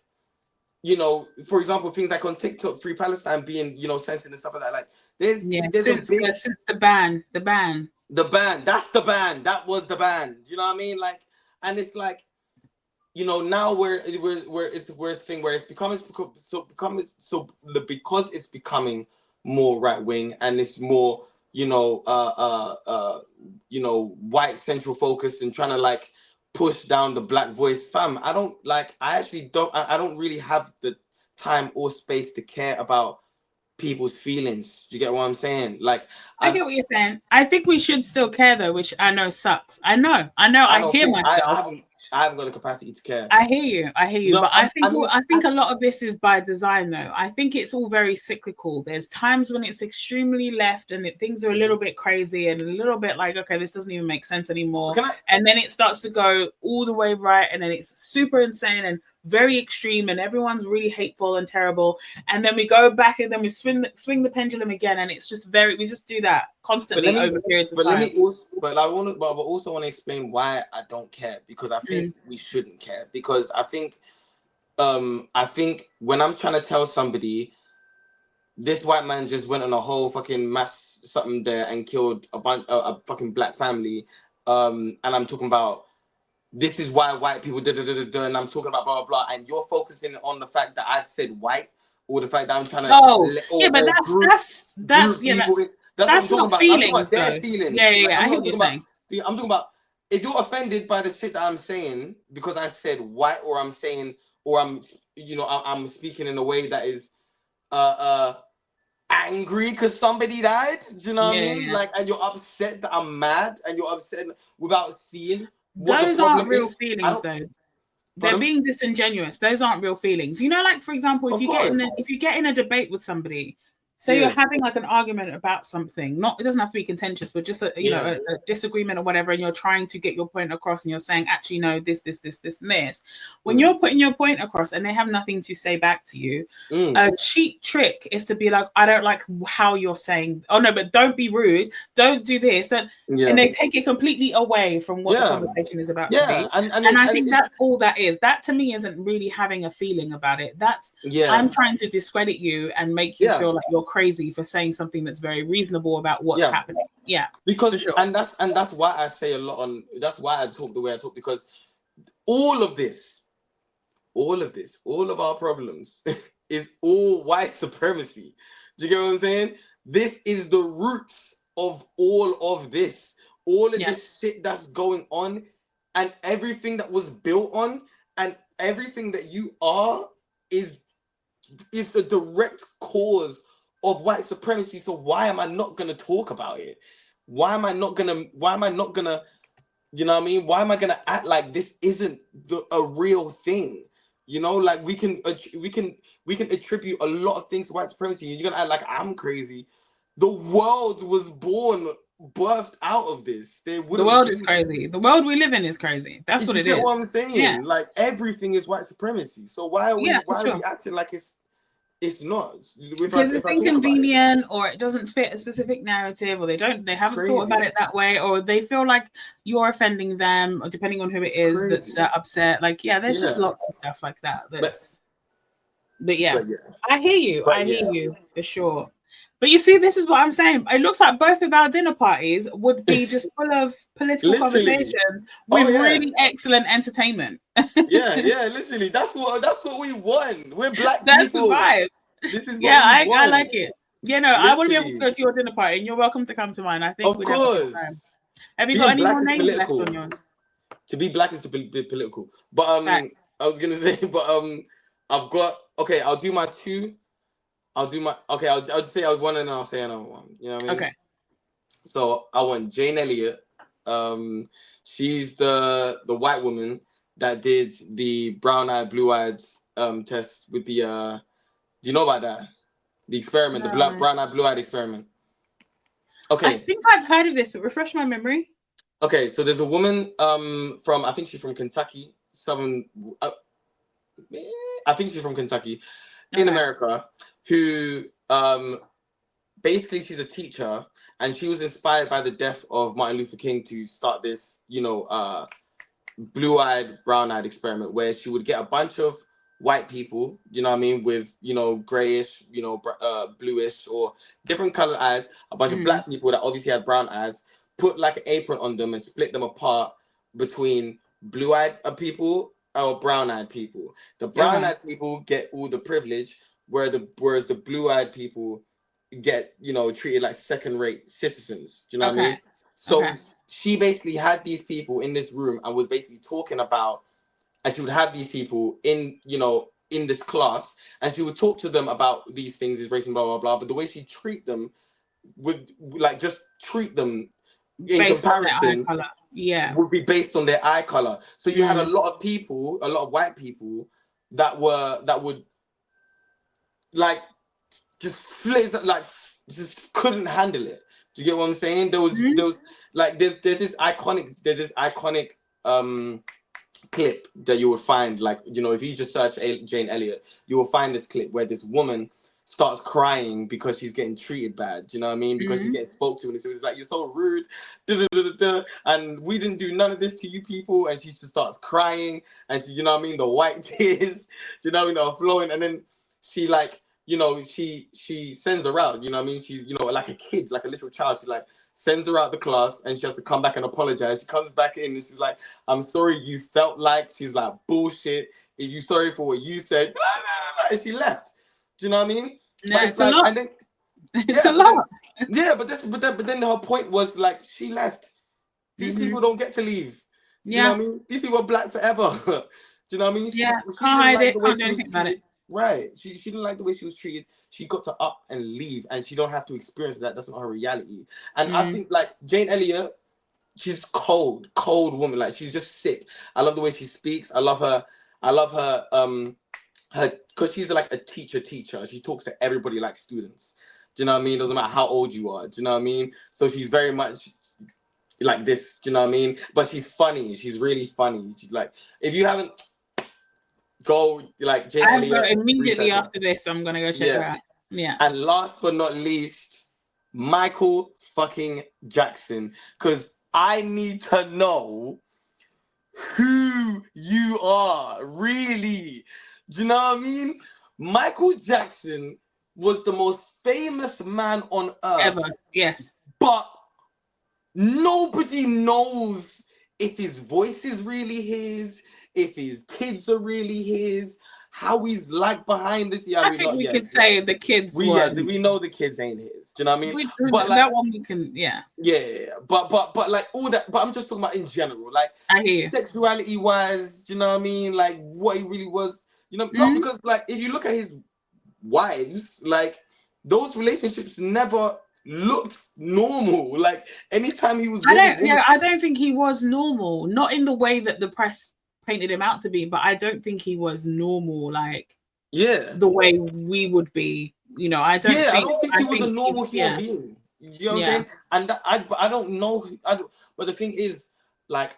you know, for example, things like on TikTok, Free Palestine being, you know, censored and stuff like that. Like, there's Since a big, since the ban. the ban. That's the ban. That was the ban. You know what I mean? Like, and it's like, you know, now it's a thing where it's becoming because it's becoming more right wing, and it's more, you know, you know, white central focus, and trying to, like, push down the Black voice. Fam, I actually don't really have the time or space to care about people's feelings. Do you get what I'm saying? Like, I get what you're saying. I think we should still care though, which I know sucks. I know. I don't hear think myself. I haven't got the capacity to care. I hear you. You know, But I think a lot of this is by design, though. I think it's all very cyclical. There's times when it's extremely left and things are a little bit crazy and a little bit like, okay, this doesn't even make sense anymore. And then it starts to go all the way right, and then it's super insane and very extreme, and everyone's really hateful and terrible. And then we go back, and then we swing the pendulum again, and it's just we just do that constantly over periods of time. But I also want to explain why I don't care, because I think we shouldn't care, because I think when I'm trying to tell somebody, this white man just went on a whole fucking mass something there and killed a fucking Black family, and I'm talking about, this is why white people and I'm talking about blah blah blah, and you're focusing on the fact that I've said white, or the fact that I'm trying to that's not feelings, though. Feelings. Yeah. I hear what you're saying. I'm talking about, if you're offended by the shit that I'm saying because I said white, or I'm saying, or I'm speaking in a way that is angry because somebody died. Do you know what I mean? Yeah. Like, and you're upset that I'm mad, and you're upset without seeing what those aren't real feelings, though. They're being disingenuous. Those aren't real feelings. You know, like, for example, if you get in a debate with somebody, say you're having like an argument about something, it doesn't have to be contentious, but just a disagreement or whatever, and you're trying to get your point across, and you're saying, actually, no, this, and this. When you're putting your point across and they have nothing to say back to you, a cheap trick is to be like, I don't like how you're saying, oh no, but don't be rude, don't do this, and they take it completely away from what the conversation is about to be. And I think that's all that is. That to me isn't really having a feeling about it. That's I'm trying to discredit you and make you feel like you're crazy for saying something that's very reasonable about what's happening. Because and that's why I say a lot that's why I talk the way I talk, because all of our problems is all white supremacy. Do you get what I'm saying? This is the roots of all of this. All of this shit that's going on, and everything that was built on, and everything that you are is the direct cause of white supremacy. So why am I not gonna talk about it? Why am I not gonna, you know what I mean? Why am I gonna act like this isn't a real thing? You know, like, we can attribute a lot of things to white supremacy, and you're gonna act like I'm crazy. The world was birthed out of this. The world is crazy. The world we live in is crazy. That's what it is. You get what I'm saying? Yeah. Like, everything is white supremacy. So why are we acting like it's not? Because it's inconvenient, or it doesn't fit a specific narrative, or they haven't thought about it that way, or they feel like you're offending them, or depending on who it is that's upset. Like, there's just lots of stuff like that. But I hear you. I hear you for sure. But you see, this is what I'm saying. It looks like both of our dinner parties would be just full of political conversations with really excellent entertainment. Literally. That's what we want. We're Black That's people. That's the vibe. This is I like it. I want to be able to go to your dinner party, and you're welcome to come to mine. I think we'd have a good time. Have you got any more names left on yours? To be Black is to be political. But I was gonna say, but I've got, I'll do my two. I'll just say one, and I'll say another one. You know what I mean? Okay. So I want Jane Elliott. She's the white woman that did the brown-eyed, blue-eyed test with the do you know about that? The experiment, the No. brown-eyed, blue-eyed experiment. I Okay. think I've heard of this, but refresh my memory. Okay, so there's a woman from, I think she's from Kentucky, I think she's from Kentucky in America, who basically she's a teacher, and she was inspired by the death of Martin Luther King to start this, blue-eyed, brown-eyed experiment where she would get a bunch of white people, you know what I mean, with, grayish, bluish or different colored eyes, a bunch of black people that obviously had brown eyes, put like an apron on them and split them apart between blue-eyed people or brown-eyed people. The brown-eyed people get all the privilege, whereas the blue-eyed people get, treated like second-rate citizens. Do you know what I mean? So she basically had these people in this room and was basically talking about, and she would have these people in, in this class, and she would talk to them about these things, is racism, blah, blah, blah. But the way she treat them just treat them in based comparison would be based on their eye color. So you had a lot of white people that would like just just couldn't handle it. Do you get what I'm saying? There was like there's this iconic clip that you would find, like, if you just search Jane Elliott, you will find this clip where this woman starts crying because she's getting treated bad. Do you know what I mean? Because she's getting spoke to, and it's like, you're so rude, and we didn't do none of this to you people, and she just starts crying, and she, you know what I mean, the white tears, do you know what I mean, are flowing, and then she like, she sends her out, you know what I mean? She's, like a kid, like a little child. She like sends her out the class, and she has to come back and apologize. She comes back in and she's like, I'm sorry you felt like, she's like, bullshit. Are you sorry for what you said? And she left. Do you know what I mean? No, but it's like, a lot. Then, it's a lot. But then her point was like, she left. These people don't get to leave. Do you know what I mean? These people are black forever. Do you know what I mean? She can't hide it, can't do anything about it. Right. She didn't like the way she was treated. She got to up and leave, and she don't have to experience that. That's not her reality. And I think like Jane Elliott, she's cold woman. Like, she's just sick. I love the way she speaks. I love her because she's like a teacher. She talks to everybody like students. Do you know what I mean? Doesn't matter how old you are. Do you know what I mean? So she's very much like this. Do you know what I mean? But she's funny. She's really funny. She's like, if you haven't, go like Jane Elliott. Immediately after this, I'm gonna go check her out. Yeah. And last but not least, Michael fucking Jackson, because I need to know who you are, really. Do you know what I mean? Michael Jackson was the most famous man on earth ever. Yes. But nobody knows if his voice is really his, if his kids are really his, how he's like behind this. Yeah, I think we could say the kids. We know the kids ain't his. Do you know what I mean? But like, that one we can, yeah. But like all that. But I'm just talking about in general, like I hear you. Sexuality wise. Do you know what I mean? Like what he really was. You know, not because like if you look at his wives, like those relationships never looked normal. Like anytime he was, I don't think he was normal. Not in the way that the press painted him out to be, but I don't think he was normal. Like the way we would be. You know, I don't think he was a normal human being. You know what I'm saying? And I don't know. But the thing is, like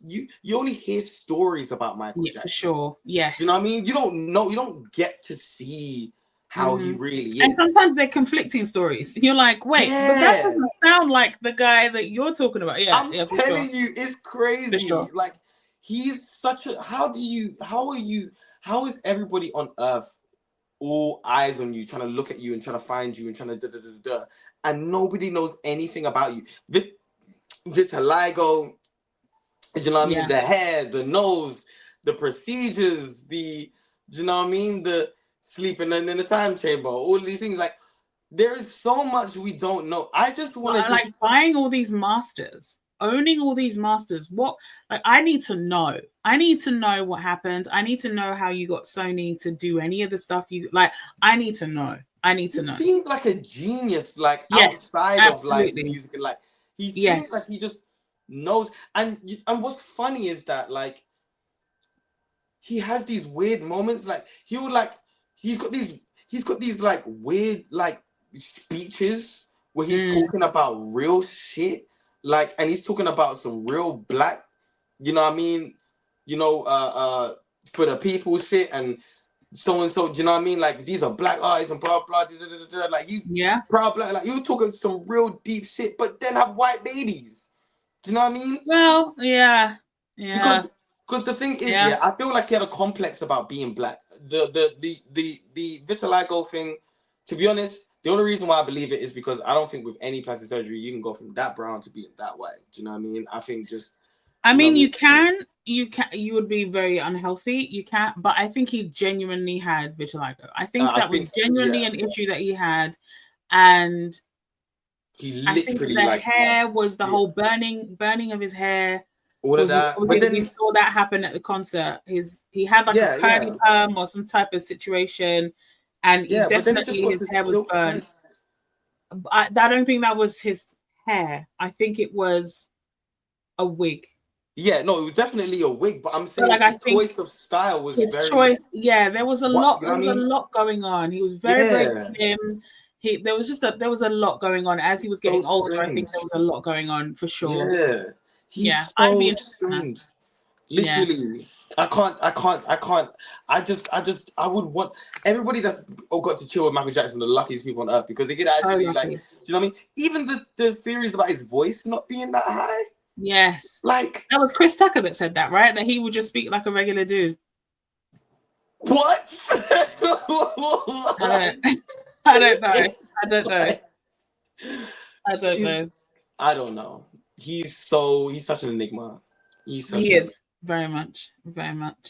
you only hear stories about Michael Jackson. For sure. Yes. You know what I mean? You don't know. You don't get to see how he really is. And sometimes they're conflicting stories. You're like, wait, but that doesn't sound like the guy that you're talking about. Yeah, I'm telling you, it's crazy. Sure. Like he's such a. How is everybody on earth all eyes on you, trying to look at you and trying to find you and trying to and nobody knows anything about you? Vitiligo, you know what I mean? The hair, the nose, the procedures, you know what I mean? The sleeping in the time chamber, all these things. Like there is so much we don't know. I just want to like buying all these masters, owning all these masters. What, like, I need to know. I need to know what happened. I need to know how you got Sony to do any of the stuff you like. I need to know. I need to know. Seems like a genius, like outside of like music and like. He seems like he just knows. And what's funny is that like he has these weird moments. Like he's got these like weird like speeches where he's talking about real shit. Like, and he's talking about some real black, you know what I mean? You know, for the people shit and so and so, do you know what I mean? Like, these are black eyes and blah blah blah. Like you, proud black, like you talking some real deep shit, but then have white babies. Do you know what I mean? Well, yeah. Because the thing is, I feel like he had a complex about being black. The vitiligo thing, to be honest, the only reason why I believe it is because I don't think with any plastic surgery you can go from that brown to being that white. Do you know what I mean? I think just. I mean, you would be very unhealthy. You can't, but I think he genuinely had vitiligo. I think that was genuinely an issue that he had, and I think the hair was the whole burning of his hair. All of that. But then we saw that happen at the concert. He had like a curly perm or some type of situation, and definitely his hair was burned. I don't think that was his hair. I think it was a wig. Yeah, no, it was definitely a wig, but I'm saying like, his choice of style was his very choice. Yeah, there was a lot. There was a lot going on. He was very slim. There was a lot going on as he was getting older. Strange. I think there was a lot going on for sure. Yeah, he's so strange. Literally, I would want everybody that's got to chill with Michael Jackson, the luckiest people on earth, because they get actually like, do you know what I mean? Even the theories about his voice not being that high. Yes. Like that was Chris Tucker that said that, right? That he would just speak like a regular dude. What? I don't know. I don't know. He's such an enigma. He is very much.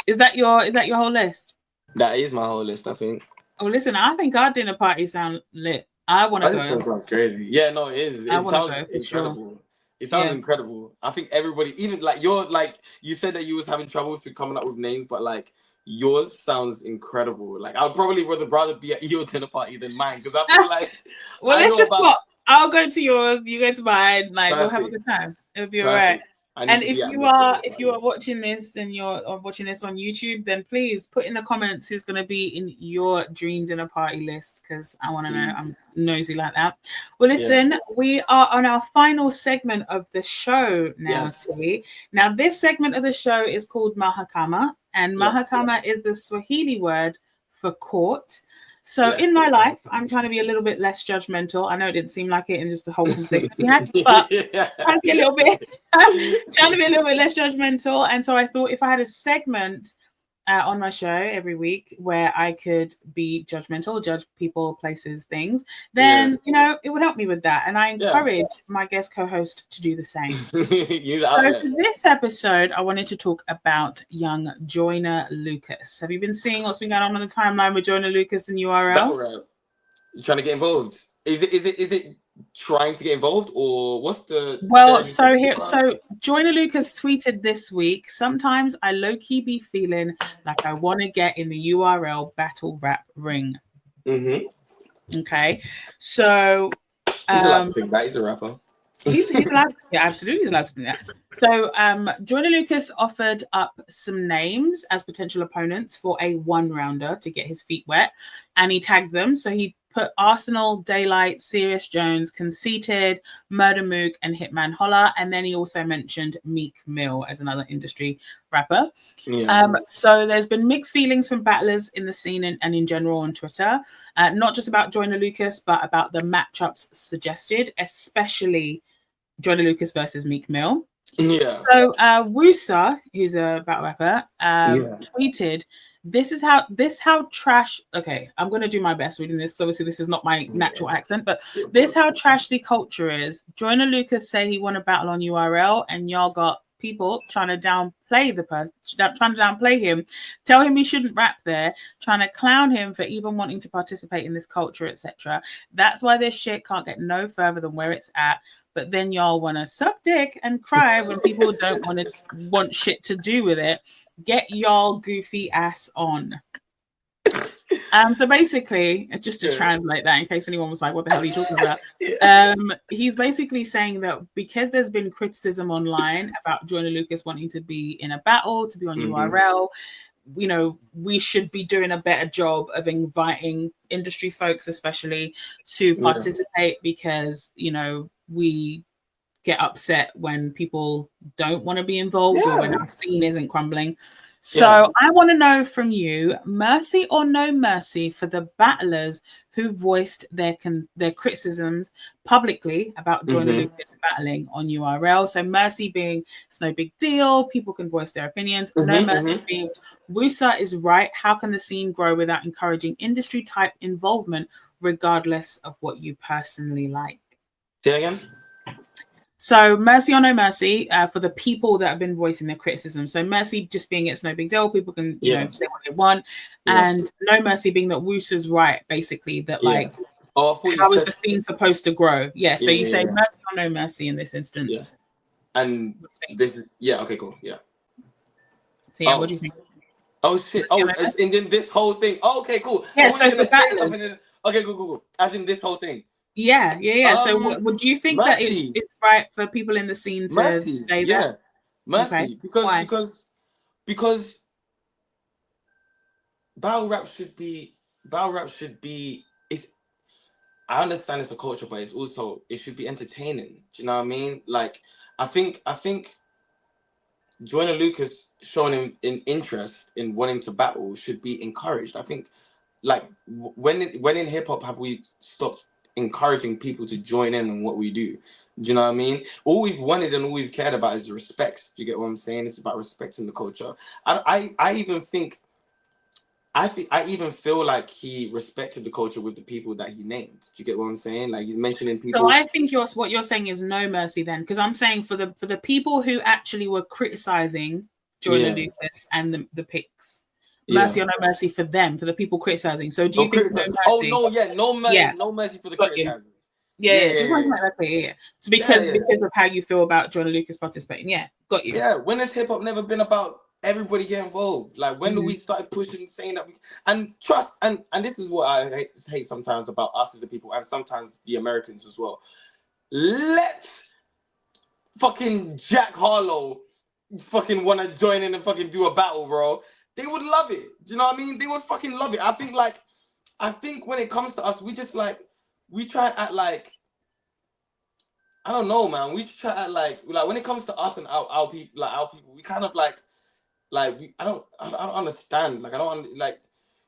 Is that your whole list? That is my whole list, I think. Oh, listen, I think our dinner party sound lit. I want to go. That sounds crazy. Yeah, no, it is. It sounds incredible. Sure. It sounds incredible. I think everybody, even like you said that you was having trouble with coming up with names, but like yours sounds incredible. Like I'd probably rather be at your dinner party than mine, because I feel like. Well, let's just swap. I'll go to yours. You go to mine. Like we'll have a good time. It'll be all right. And if you are watching this and you're watching this on YouTube, then please put in the comments who's going to be in your dream dinner party list, because I want to know. I'm nosy like that. Well, listen, we are on our final segment of the show now, Tilly. Now, this segment of the show is called Mahakama, and Mahakama is the Swahili word for court. So in my life, I'm trying to be a little bit less judgmental. I know it didn't seem like it in just the whole conversation we had, but trying to be a little bit less judgmental. And so I thought if I had a segment on my show every week where I could be judgmental, judge people, places, things, then it would help me with that. And I encourage my guest co-host to do the same. So for this episode, I wanted to talk about young Joyner Lucas. Have you been seeing what's been going on the timeline with Joyner Lucas and URL? That right. You trying to get involved? Is it trying to get involved, or what's the so Joyner Lucas tweeted this week, sometimes I low-key be feeling like I want to get in the URL battle rap ring. Okay, so he's allowed to think that. He's a rapper. He's allowed, absolutely allowed to do that. So Joyner Lucas offered up some names as potential opponents for a 1-rounder to get his feet wet, and he tagged them. So he put Arsenal, Daylight, Serious Jones, Conceited, Murder Mook, and Hitman Holla. And then he also mentioned Meek Mill as another industry rapper. So there's been mixed feelings from battlers in the scene and in general on Twitter, not just about Joyner Lucas, but about the matchups suggested, especially Joyner Lucas versus Meek Mill. So Woosa, who's a battle rapper, tweeted, This is how trash. Okay, I'm gonna do my best reading this because obviously this is not my natural accent, but this how trash the culture is. Joyner Lucas say he won a battle on URL, and y'all got people trying to downplay him, tell him he shouldn't rap there, trying to clown him for even wanting to participate in this culture, etc. That's why this shit can't get no further than where it's at. But then y'all want to suck dick and cry when people don't want shit to do with it. Get y'all goofy ass on. So basically, just to translate that in case anyone was like, what the hell are you talking about? He's basically saying that because there's been criticism online about Joyner Lucas wanting to be in a battle, to be on URL, you know, we should be doing a better job of inviting industry folks, especially, to participate because, you know, we get upset when people don't want to be involved or when our scene isn't crumbling. So I want to know from you, mercy or no mercy for the battlers who voiced their criticisms publicly about Joyner Lucas battling on URL. So mercy being it's no big deal, people can voice their opinions. No mercy being Woosa is right. How can the scene grow without encouraging industry type involvement, regardless of what you personally like? Say again. So mercy or no mercy for the people that have been voicing their criticism. So mercy just being it's no big deal. People can, you know, say what they want. And no mercy being that Woosa's right, basically, that like, how is the scene supposed to grow? Yeah, so you say mercy or no mercy in this instance. Yeah. And this is, okay, cool, So yeah, what do you think? Oh, shit. Oh, and then this whole thing. Oh, okay, cool. Yeah, so for battlers. Okay, cool. As in this whole thing. Yeah. So would you think that it's right for people in the scene to say that? Mercy. Okay. Because battle rap should be I understand it's a culture, but it's also it should be entertaining. Do you know what I mean? Like I think Joyner Lucas showing an interest in wanting to battle should be encouraged. I think like when in hip hop have we stopped encouraging people to join in what we do? Do you know what I mean? All we've wanted and all we've cared about is respect. Do you get what I'm saying? It's about respecting the culture. I even feel like he respected the culture with the people that he named. Do you get what I'm saying? Like he's mentioning people. So I think what you're saying is no mercy then, because I'm saying for the people who actually were criticizing Joyner Lucas and the picks. Mercy or no mercy for them, for the people criticizing. So do you think no mercy? Oh no mercy, no mercy for the criticizers. Just want to make that clear. Yeah. So because of how you feel about Joyner Lucas participating. Yeah, got you. Yeah, when has hip hop never been about everybody get involved? Like when do we start pushing, saying that we and trust and this is what I hate sometimes about us as a people and sometimes the Americans as well. Let fucking Jack Harlow fucking want to join in and fucking do a battle, bro. They would love it. Do you know what I mean? They would fucking love it. I think when it comes to us, we just like we try and act like I don't know, man. We try to act like when it comes to us and our people, we kind of like I don't understand. Like I don't like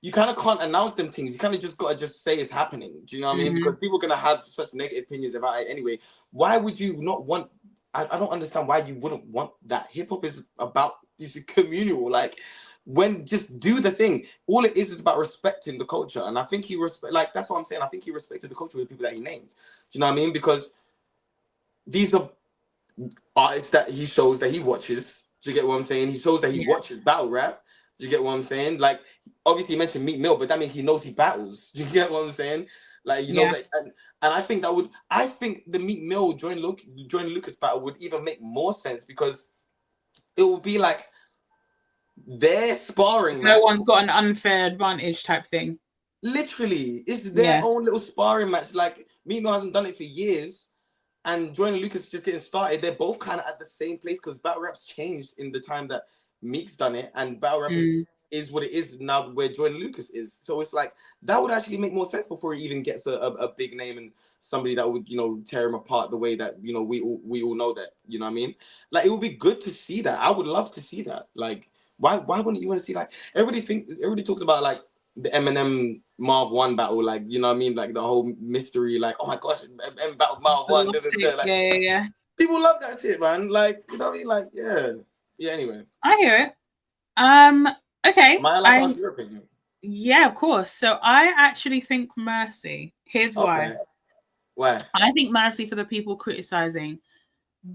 you kind of can't announce them things. You kind of just gotta just say it's happening. Do you know what I mean? Because people are gonna have such negative opinions about it anyway. Why would you not want? I don't understand why you wouldn't want that. Hip hop is about this communal. Like when just do the thing. All it is about respecting the culture. And I think he that's what I'm saying. I think he respected the culture with the people that he named. Do you know what I mean? Because these are artists that he shows that he watches. Do you get what I'm saying? He shows that he watches battle rap. Do you get what I'm saying? Like, obviously, he mentioned Meek Mill, but that means he knows he battles. Do you get what I'm saying? Like, you know, that, and I think the Meek Mill Joyner Lucas battle would even make more sense because it would be like they're sparring. No one's got an unfair advantage type thing. Literally, it's their own little sparring match. Like, Meek Mill hasn't done it for years. And Joyner Lucas just getting started. They're both kind of at the same place because battle rap's changed in the time that Meek's done it, and battle rap is what it is now where Joyner Lucas is. So it's like that would actually make more sense before he even gets a big name and somebody that would tear him apart the way that we all know that. You know what I mean? Like it would be good to see that. I would love to see that. Like why wouldn't you want to see like everybody talks about like the Eminem Marv 1 battle, like you know what I mean, like the whole mystery, like oh my gosh, M battle Marv 1, like, yeah. People love that shit, man. Like you know what I mean, like yeah. Anyway, I hear it. Okay. Am I allowed to ask your opinion? Yeah, of course. So I actually think mercy. Here's why. Why? I think mercy for the people criticizing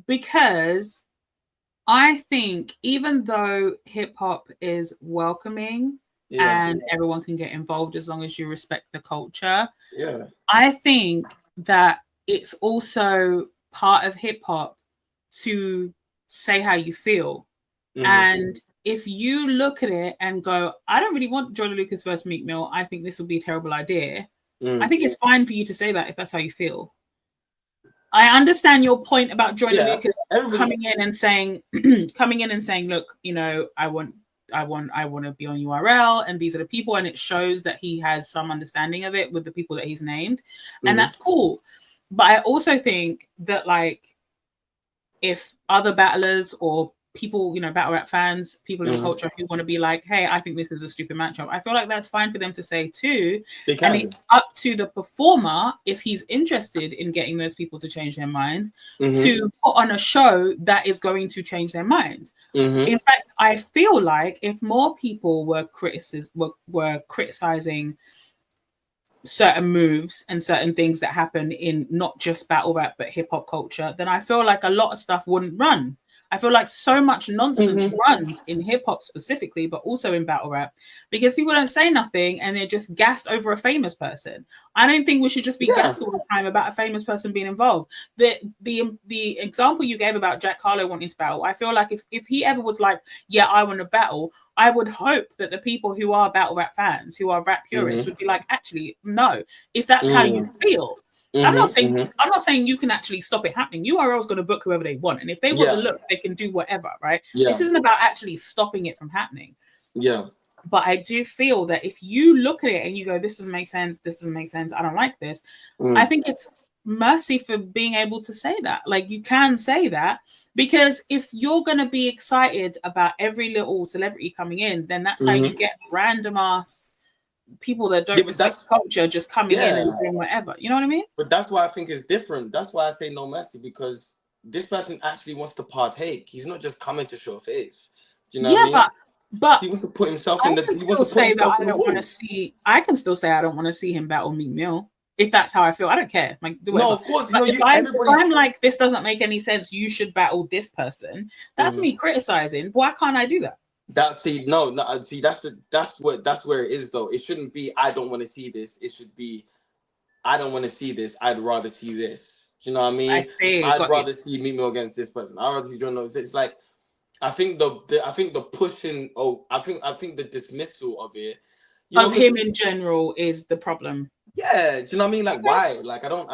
because I think even though hip hop is welcoming. And everyone can get involved as long as you respect the culture. Yeah. I think that it's also part of hip hop to say how you feel. And if you look at it and go, I don't really want Joyner Lucas versus Meek Mill, I think this would be a terrible idea. I think it's fine for you to say that if that's how you feel. I understand your point about Joyner Lucas coming in and saying, look, you know, I want to be on URL, and these are the people, and it shows that he has some understanding of it with the people that he's named, and that's cool. But I also think that, like, if other battlers or people, you know, battle rap fans, people in culture who want to be like, hey, I think this is a stupid matchup, I feel like that's fine for them to say too. And it's up to the performer, if he's interested in getting those people to change their minds, to put on a show that is going to change their minds. In fact, I feel like if more people were criticizing certain moves and certain things that happen in not just battle rap but hip hop culture, then I feel like a lot of stuff wouldn't run. I feel like so much nonsense runs in hip hop specifically, but also in battle rap, because people don't say nothing and they're just gassed over a famous person. I don't think we should just be gassed all the time about a famous person being involved. The example you gave about Jack Harlow wanting to battle, I feel like if he ever was like, yeah, I want to battle, I would hope that the people who are battle rap fans, who are rap purists, would be like, actually, no, if that's how you feel. I'm not saying you can actually stop it happening. URL is going to book whoever they want, and if they want to look, they can do whatever, right? This isn't about actually stopping it from happening. But I do feel that if you look at it and you go, this doesn't make sense, I don't like this, I think it's mercy for being able to say that. Like, you can say that, because if you're going to be excited about every little celebrity coming in, then that's how you get random ass people that don't respect culture just coming in and doing whatever. You know what I mean? But that's why I think it's different. That's why I say no mercy, because this person actually wants to partake. He's not just coming to show face. Do you know what I mean? But he wants to put himself in the. He wants to say that I don't want to see. I can still say I don't want to see him battle Meek Mill. If that's how I feel, I don't care. Like, no, of course. If I'm like, this doesn't make any sense, you should battle this person, that's me criticizing. Why can't I do that? That's where it is though. It shouldn't be I don't want to see this. It should be I don't want to see this. I'd rather see this. Do you know what I mean? I see. I'd rather see Meek Mill against this person. I'd rather see John. It's like I think the pushing. I think the dismissal of it of him in general is the problem. Yeah, do you know what I mean? Like, why? Like, I don't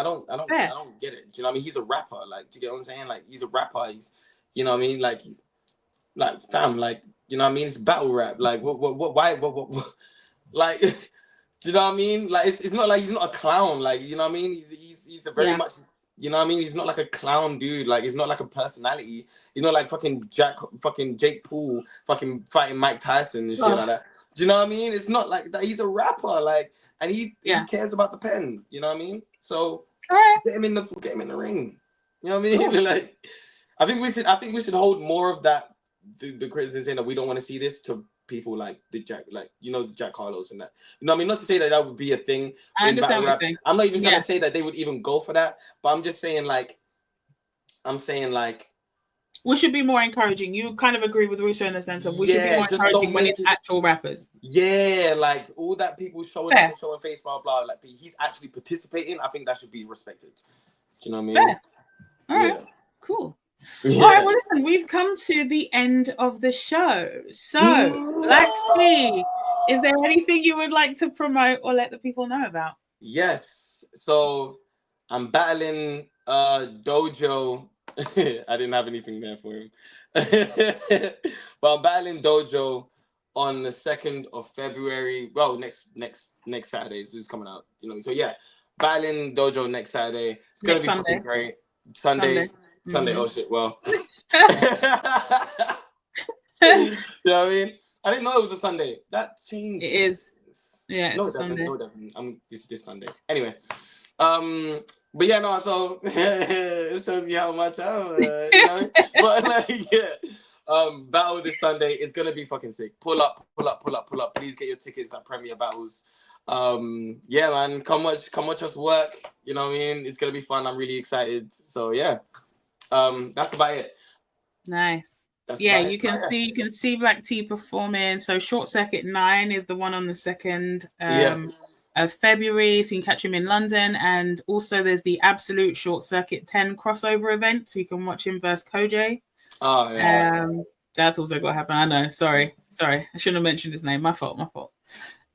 get it. Do you know what I mean? He's a rapper. Like, do you get what I'm saying? Like, he's a rapper. He's, you know what I mean? Like, he's like, fam. Like, you know what I mean? It's battle rap. Like, why? Like, do you know what I mean? Like, it's not like he's not a clown. Like, you know what I mean? He's a very much. You know what I mean? He's not like a clown dude. Like, he's not like a personality. He's not like fucking Jake Paul fucking fighting Mike Tyson and shit like that. Do you know what I mean? It's not like that. He's a rapper. Like. And he cares about the pen, you know what I mean? So get him in the ring. You know what I mean? Like, I think we should hold more of that the criticism saying that we don't want to see this to people like Jack Harlows and that. You know what I mean? Not to say that would be a thing. I understand what you're saying. I'm not even gonna say that they would even go for that, but I'm just saying like we should be more encouraging. You kind of agree with Russo in the sense of we should be more encouraging when it's actual rappers. Yeah, like all that people showing up and showing face, blah, blah, like he's actually participating. I think that should be respected. Do you know what I mean? Fair. All right, cool. Yeah. All right, well, listen, we've come to the end of the show. So, Black T, is there anything you would like to promote or let the people know about? Yes. So, I'm battling Dojo. I didn't have anything there for him. But I'm battling Dojo on the 2nd of February. Well, next Saturday. So it's coming out. You know, so yeah, battling Dojo next Saturday. It's gonna be fucking great. Sunday. Oh shit. Well. You know what I mean? I didn't know it was a Sunday. That changed. It is. Yeah, it's a Sunday. No, it doesn't. It's this Sunday. Anyway. But yeah, no, so it shows you how much I don't you know? But like, battle this Sunday is gonna be fucking sick. Pull up. Please get your tickets at Premier Battles. Yeah, man, come watch us work. You know what I mean? It's gonna be fun. I'm really excited. So yeah. That's about it. Nice. You can see Black T performing. So Short Circuit 9 is the one on the 2nd. Of February, so you can catch him in London, and also there's the Absolute Short Circuit 10 crossover event, so you can watch him versus Koj. That's also got to happen. I know. Sorry. I shouldn't have mentioned his name. My fault.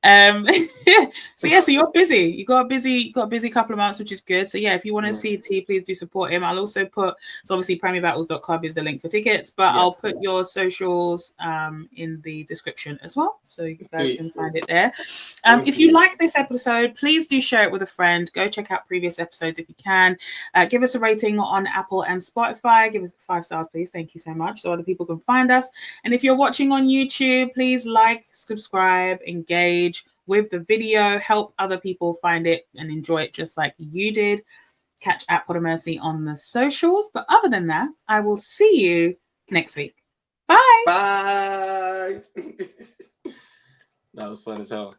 So you're busy. You got a busy couple of months, which is good. So yeah, if you want to see T, please do support him. I'll also put, so obviously premierbattles.club is the link for tickets, but I'll put your socials in the description as well, so you guys can find it there. If you like this episode, please do share it with a friend. Go check out previous episodes if you can. Give us a rating on Apple and Spotify. Give us 5 stars, please. Thank you so much, so other people can find us. And if you're watching on YouTube, please like, subscribe, engage with the video, help other people find it and enjoy it just like you did. Catch @PodOfMercy on the socials. But other than that, I will see you next week. Bye. Bye. That was fun as hell.